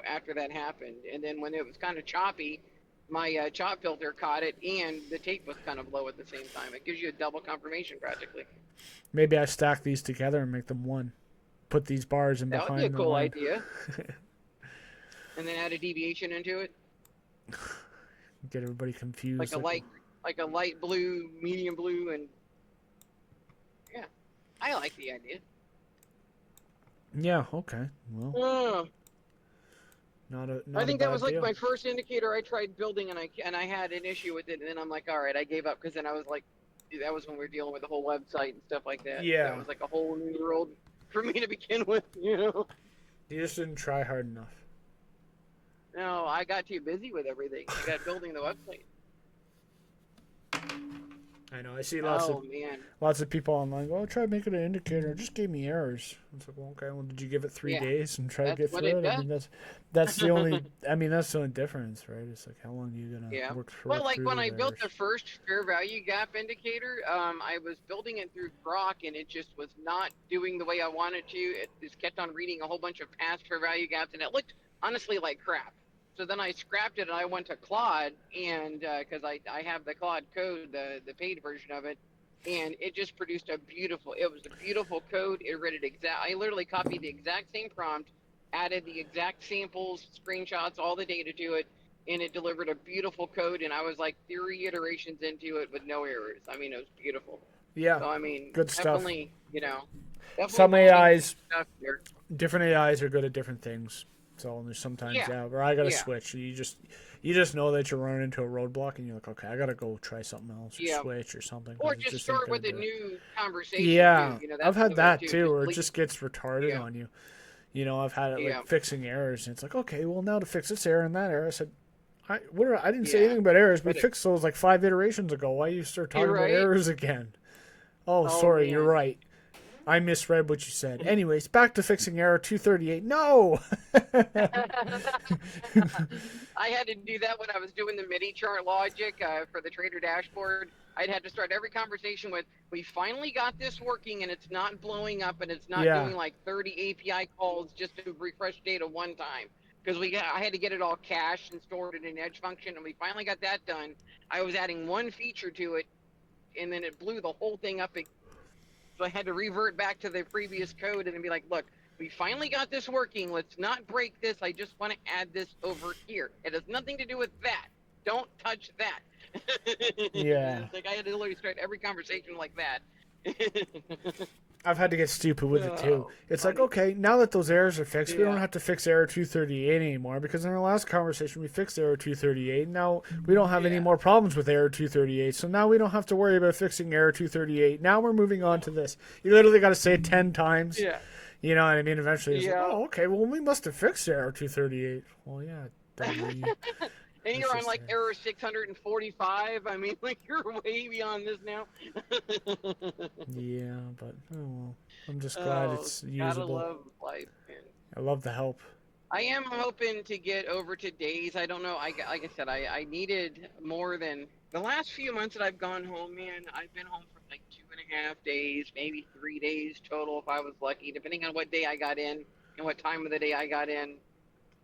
after that happened. And then when it was kind of choppy, my chop filter caught it, and the tape was kind of low at the same time. It gives you a double confirmation practically. Maybe I stack these together and make them one. Put these bars in behind. That would be a cool idea. And then add a deviation into it. Get everybody confused. Like a light blue, medium blue, and I like the idea. Yeah. Okay. Well. Not I think that was like my first indicator I tried building, and I had an issue with it, and then I'm like, all right, I gave up because then I was like, that was when we were dealing with the whole website and stuff like that. Yeah. That was like a whole new world for me to begin with, You just didn't try hard enough. No, I got too busy with everything. I got building the website. I know. I see lots of people online go, try making an indicator. It just gave me errors. It's like, well, okay. Well, did you give it 3 days and try to get through it? I mean, that's the only. that's the only difference, right? It's like how long are you gonna work through? Well, like when I built the first fair value gap indicator, I was building it through Grok, and it just was not doing the way I wanted to. It just kept on reading a whole bunch of past fair value gaps, and it looked honestly like crap. So then I scrapped it and I went to Claude, and because I have the Claude code, the paid version of it, and it just produced it was a beautiful code. It read it I literally copied the exact same prompt, added the exact samples, screenshots, all the data to it, and it delivered a beautiful code. And I was like 3 iterations into it with no errors. I mean, it was beautiful. Yeah, So I mean, good stuff. definitely, Some definitely AIs, stuff here. different AIs are good at different things. So there's sometimes where I gotta switch. You just know that you're running into a roadblock, and you're like, okay, I gotta go try something else, or switch or something. Or just start with a new conversation. Yeah, too. I've had that too, where it leave. just gets retarded on you. I've had it like fixing errors, and it's like, okay, well now to fix this error and that error, I said, I didn't say anything about errors. We fixed those like 5 iterations ago. Why you start talking about errors again? Oh, sorry, you're right. I misread what you said. Anyways, back to fixing error 238. No! I had to do that when I was doing the MIDI chart logic for the trader dashboard. I'd had to start every conversation with, we finally got this working and it's not blowing up and it's not doing like 30 API calls just to refresh data one time. Because I had to get it all cached and stored in an edge function, and we finally got that done. I was adding one feature to it, and then it blew the whole thing up. So I had to revert back to the previous code and then be like, look, we finally got this working. Let's not break this. I just want to add this over here. It has nothing to do with that. Don't touch that. Yeah. It's like I had to literally start every conversation like that. I've had to get stupid with it too. It's like, okay, now that those errors are fixed, we don't have to fix error 238 anymore, because in our last conversation we fixed error 238. Now we don't have any more problems with error 238, so now we don't have to worry about fixing error 238. Now we're moving on to this. You literally got to say it 10 times. Yeah. You know what I mean? Eventually it's like, oh, okay, well, we must have fixed error 238. Well, yeah, dummy. And you're on like error 645. I mean, like you're way beyond this now. Yeah, but oh well. I'm just glad it's usable. Gotta love life, man. I love the help. I am hoping to get over to days. I don't know. Like I said, I needed more than the last few months that I've gone home, man. I've been home for like 2.5 days, maybe 3 days total if I was lucky, depending on what day I got in and what time of the day I got in.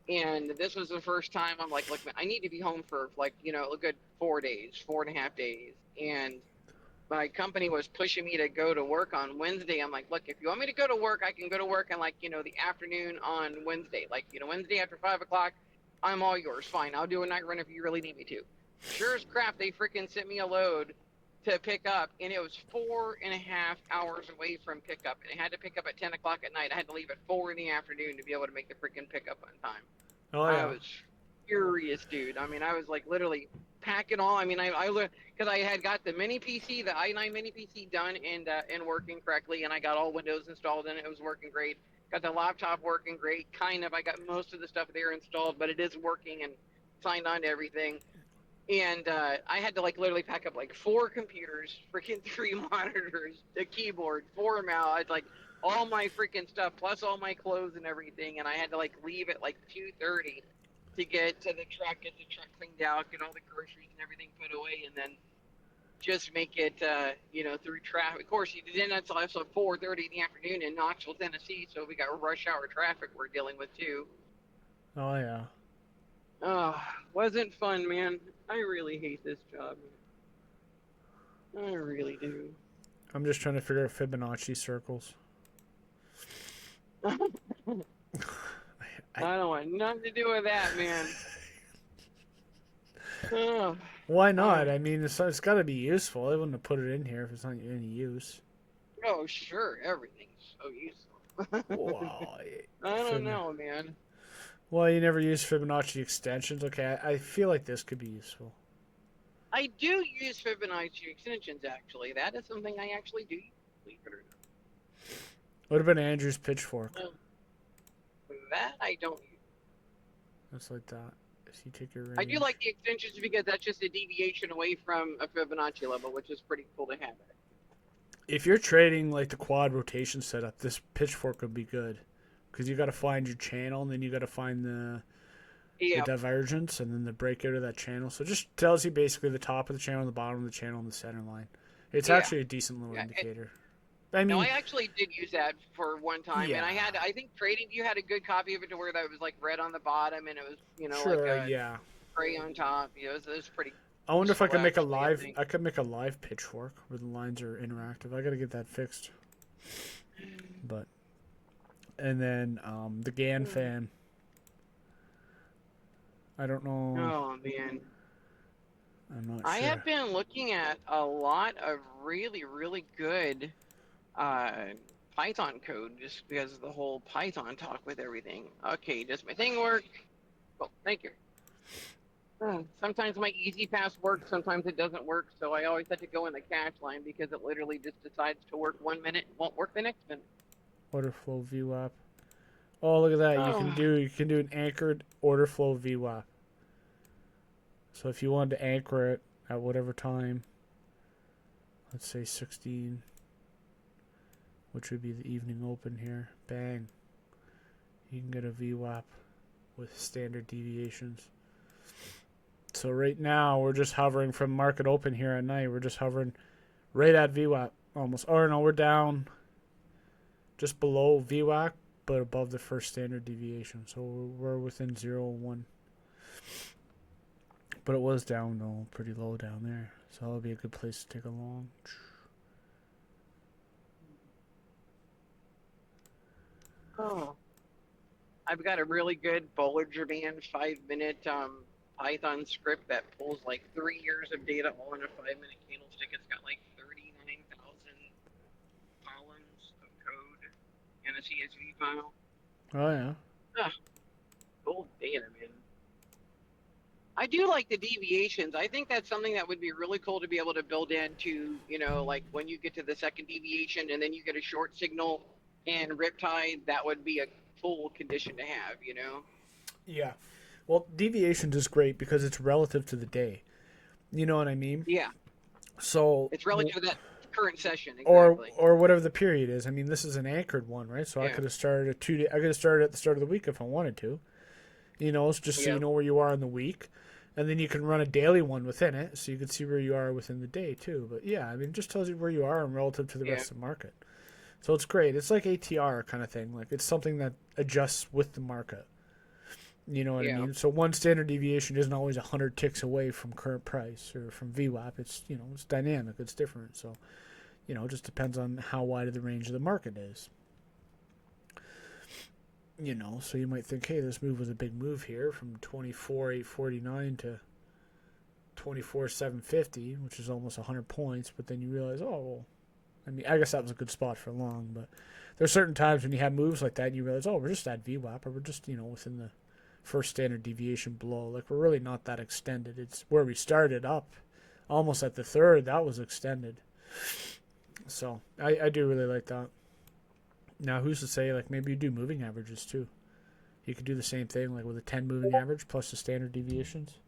And this was the first time I'm like, look, man, I need to be home for like, a good 4 days, 4.5 days. And my company was pushing me to go to work on Wednesday. I'm like, look, if you want me to go to work, I can go to work in like, the afternoon on Wednesday. Like, Wednesday after 5 o'clock, I'm all yours. Fine. I'll do a night run if you really need me to. Sure as crap, they freaking sent me a load to pick up, and it was 4.5 hours away from pickup. And I had to pick up at 10 o'clock at night. I had to leave at 4 in the afternoon to be able to make the freaking pickup on time. Oh, yeah. I was furious, dude. I mean, I was like literally packing all. I mean, because I had got the mini PC, the i9 mini PC done and working correctly, and I got all Windows installed and it was working great. Got the laptop working great, kind of. I got most of the stuff there installed, but it is working and signed on to everything. And I had to like literally pack up like 4 computers, freaking 3 monitors, a keyboard, 4 mouse, like all my freaking stuff, plus all my clothes and everything. And I had to like leave at like 2:30 to get to the truck, get the truck cleaned out, get all the groceries and everything put away, and then just make it, through traffic. Of course, you didn't until 4:30 in the afternoon in Knoxville, Tennessee, so we got rush hour traffic we're dealing with too. Oh, yeah. Wasn't fun, man. I really hate this job. I really do. I'm just trying to figure out Fibonacci circles. I don't want nothing to do with that, man. Why not? I mean, it's got to be useful. I wouldn't have put it in here if it's not any use. Oh, sure. Everything's so useful. Wow. I don't know, man. Well, you never use Fibonacci extensions? Okay, I feel like this could be useful. I do use Fibonacci extensions, actually. That is something I actually do, believe it or not. What about Andrew's pitchfork? That I don't use. That's like that. If you take your range. I do like the extensions because that's just a deviation away from a Fibonacci level, which is pretty cool to have. If you're trading like the quad rotation setup, this pitchfork would be good. Because you got to find your channel, and then you got to find the divergence, and then the breakout of that channel. So it just tells you basically the top of the channel, the bottom of the channel, and the center line. It's actually a decent little indicator. I No, mean, I actually did use that for one time, and yeah, I think trading, you had a good copy of it to where that was like red on the bottom and it was, like sure, a yeah. gray on top. It was pretty I wonder if I useful could make a actually, I live. think. I could make a live pitchfork where the lines are interactive. I got to get that fixed. But and then the GAN fan. I don't know. Oh man. I'm not I sure. have been looking at a lot of really, really good uh, Python code just because of the whole Python talk with everything. Okay, does my thing work? Oh, thank you. Sometimes my easy pass works, sometimes it doesn't work, so I always have to go in the cache line because it literally just decides to work 1 minute and won't work the next minute. Order flow VWAP. Oh, look at that! You can Oh, do an anchored order flow VWAP. So if you wanted to anchor it at whatever time, let's say 16, which would be the evening open here, bang, you can get a VWAP with standard deviations. So right now we're just hovering from market open here at night. We're just hovering right at VWAP almost. Or no, we're down just below VWAP, but above the first standard deviation. So we're within 0 and 1. But it was down though, pretty low down there. So that'll be a good place to take a long. oh. I've got a really good Bollinger Band 5 minute Python script that pulls like 3 years of data all in a 5 minute candlestick. It's got like 39,000 columns of code and a CSV file. Oh yeah. Ah, cool data, man. I do like the deviations. I think that's something that would be really cool to be able to build into, like when you get to the second deviation and then you get a short signal and riptide, that would be a cool condition to have. Yeah. Well, deviations is great because it's relative to the day. You know what I mean? Yeah, So it's relative to that current session, or exactly. or whatever the period is. I mean, this is an anchored one, right? So I Yeah, could have started at 2 day. I could have started at the start of the week if I wanted to. It's just so yeah, you know where you are in the week, and then you can run a daily one within it, so you can see where you are within the day too. But yeah, I mean, it just tells you where you are and relative to the yeah, rest of the market. So it's great. It's like ATR kind of thing. Like it's something that adjusts with the market. You know what I yeah, mean? So one standard deviation isn't always 100 ticks away from current price or from VWAP. It's it's dynamic. It's different. So it just depends on how wide the range of the market is. So you might think, hey, this move was a big move here from 24,849 to 24,750, which is almost 100 points. But then you realize, oh, well, I mean, I guess that was a good spot for long. But there's certain times when you have moves like that and you realize, oh, we're just at VWAP or we're just, within the first standard deviation below. Like, we're really not that extended. It's where we started up almost at the third. That was extended. So I do really like that. Now, who's to say, like, maybe you do moving averages too? You could do the same thing, like with a 10 moving average plus the standard deviations.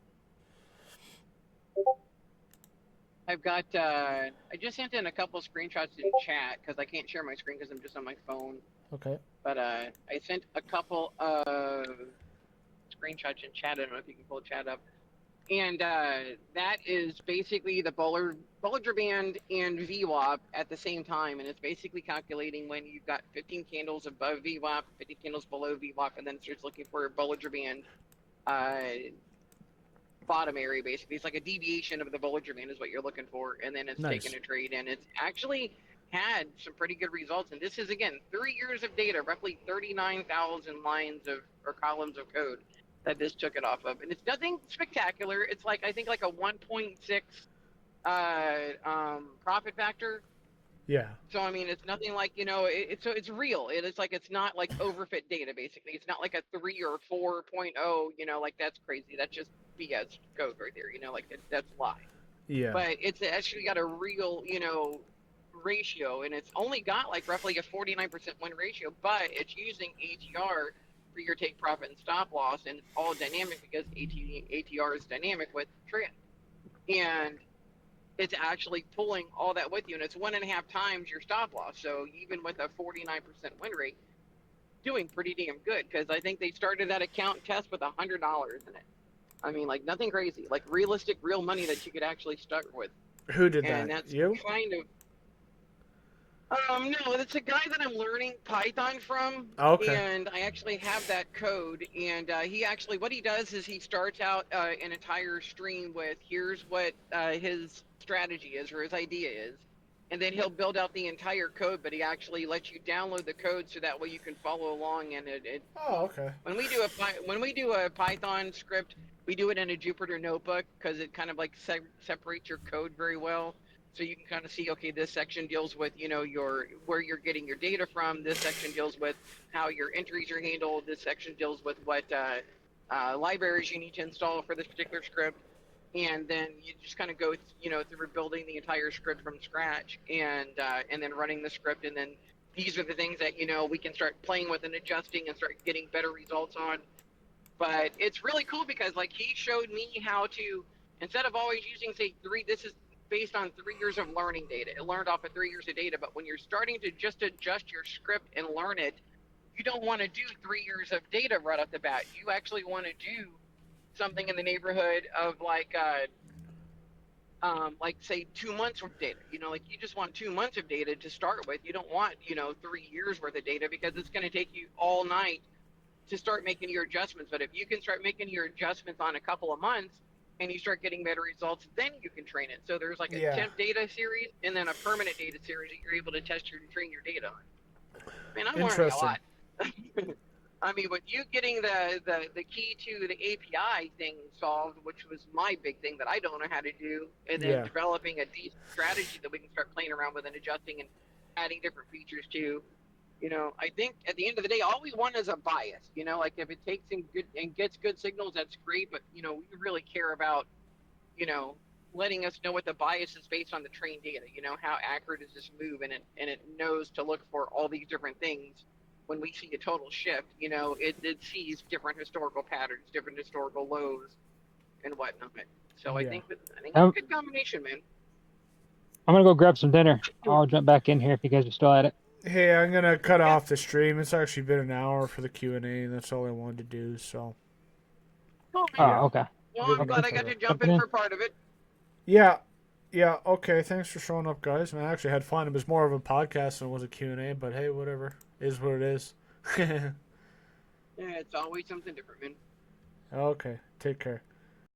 I've got. I just sent in a couple screenshots in chat because I can't share my screen because I'm just on my phone. Okay. But I sent a couple of screenshots in chat. I don't know if you can pull chat up. And that is basically the Bollinger Band and VWAP at the same time. And it's basically calculating when you've got 15 candles above VWAP, 15 candles below VWAP, and then it starts looking for a Bollinger Band bottom area, basically. It's like a deviation of the Bollinger Band is what you're looking for. And then it's Nice. taken a trade. And it's actually had some pretty good results. And this is, again, 3 years of data, roughly 39,000 lines of or columns of code that this took it off of. And it's nothing spectacular. It's like, I think like a 1.6 profit factor. Yeah. So, I mean, it's nothing like, it's real. It's like, it's not like overfit data, basically. It's not like a 3 or 4.0, like that's crazy. That's just BS code right there, like that's a lie. Yeah. But it's actually got a real, ratio, and it's only got like roughly a 49% win ratio, but it's using ATR for your take profit and stop loss, and it's all dynamic because ATR is dynamic with trend, and it's actually pulling all that with you, and it's 1.5 times your stop loss. So even with a 49% win rate, doing pretty damn good, because I think they started that account test with $100 in it. I mean, like nothing crazy, like realistic, real money that you could actually start with. Who did And that? that's You? kind No, it's a guy that I'm learning Python from, Okay. and I actually have that code. And he actually, what he does is he starts out an entire stream with here's what his strategy is or his idea is, and then he'll build out the entire code. But he actually lets you download the code so that way you can follow along. And Oh, okay. when we do a Python script, we do it in a Jupyter notebook because it kind of like separates your code very well. So you can kind of see, okay, this section deals with, your where you're getting your data from. This section deals with how your entries are handled. This section deals with what libraries you need to install for this particular script. And then you just kind of go, through building the entire script from scratch and then running the script. And then these are the things that, we can start playing with and adjusting and start getting better results on. But it's really cool because like he showed me how to, instead of always using say this is based on 3 years of learning data. It learned off of 3 years of data, but when you're starting to just adjust your script and learn it, you don't want to do 3 years of data right off the bat. You actually want to do something in the neighborhood of like say 2 months of data. Like you just want 2 months of data to start with. You don't want 3 years worth of data because it's going to take you all night to start making your adjustments. But if you can start making your adjustments on a couple of months and you start getting better results, then you can train it. So there's like a Yeah. temp data series and then a permanent data series that you're able to test your and train your data on. Man, I'm learning a Interesting. lot. I mean, with you getting the key to the API thing solved, which was my big thing that I don't know how to do, and then Yeah. developing a decent strategy that we can start playing around with and adjusting and adding different features to. I think at the end of the day, all we want is a bias. Like if it takes in good and gets good signals, that's great. But we really care about, you know, letting us know what the bias is based on the trained data. How accurate is this move, and it knows to look for all these different things. When we see a total shift, it sees different historical patterns, different historical lows, and whatnot. So I Yeah. think it's a good combination, man. I'm gonna go grab some dinner. I'll jump back in here if you guys are still at it. Hey, I'm gonna cut Yeah. off the stream. It's actually been an hour for the Q&A, and that's all I wanted to do. So, Oh, Oh, man. yeah. okay. Well, We're I'm gonna glad I cut got it to off. jump Jumping in in. for part of it. Yeah. Yeah. Okay. Thanks for showing up, guys. And I actually had fun. It was more of a podcast than it was a Q&A, but hey, whatever. Is what it is. Yeah, it's always something different, man. Okay. Take care.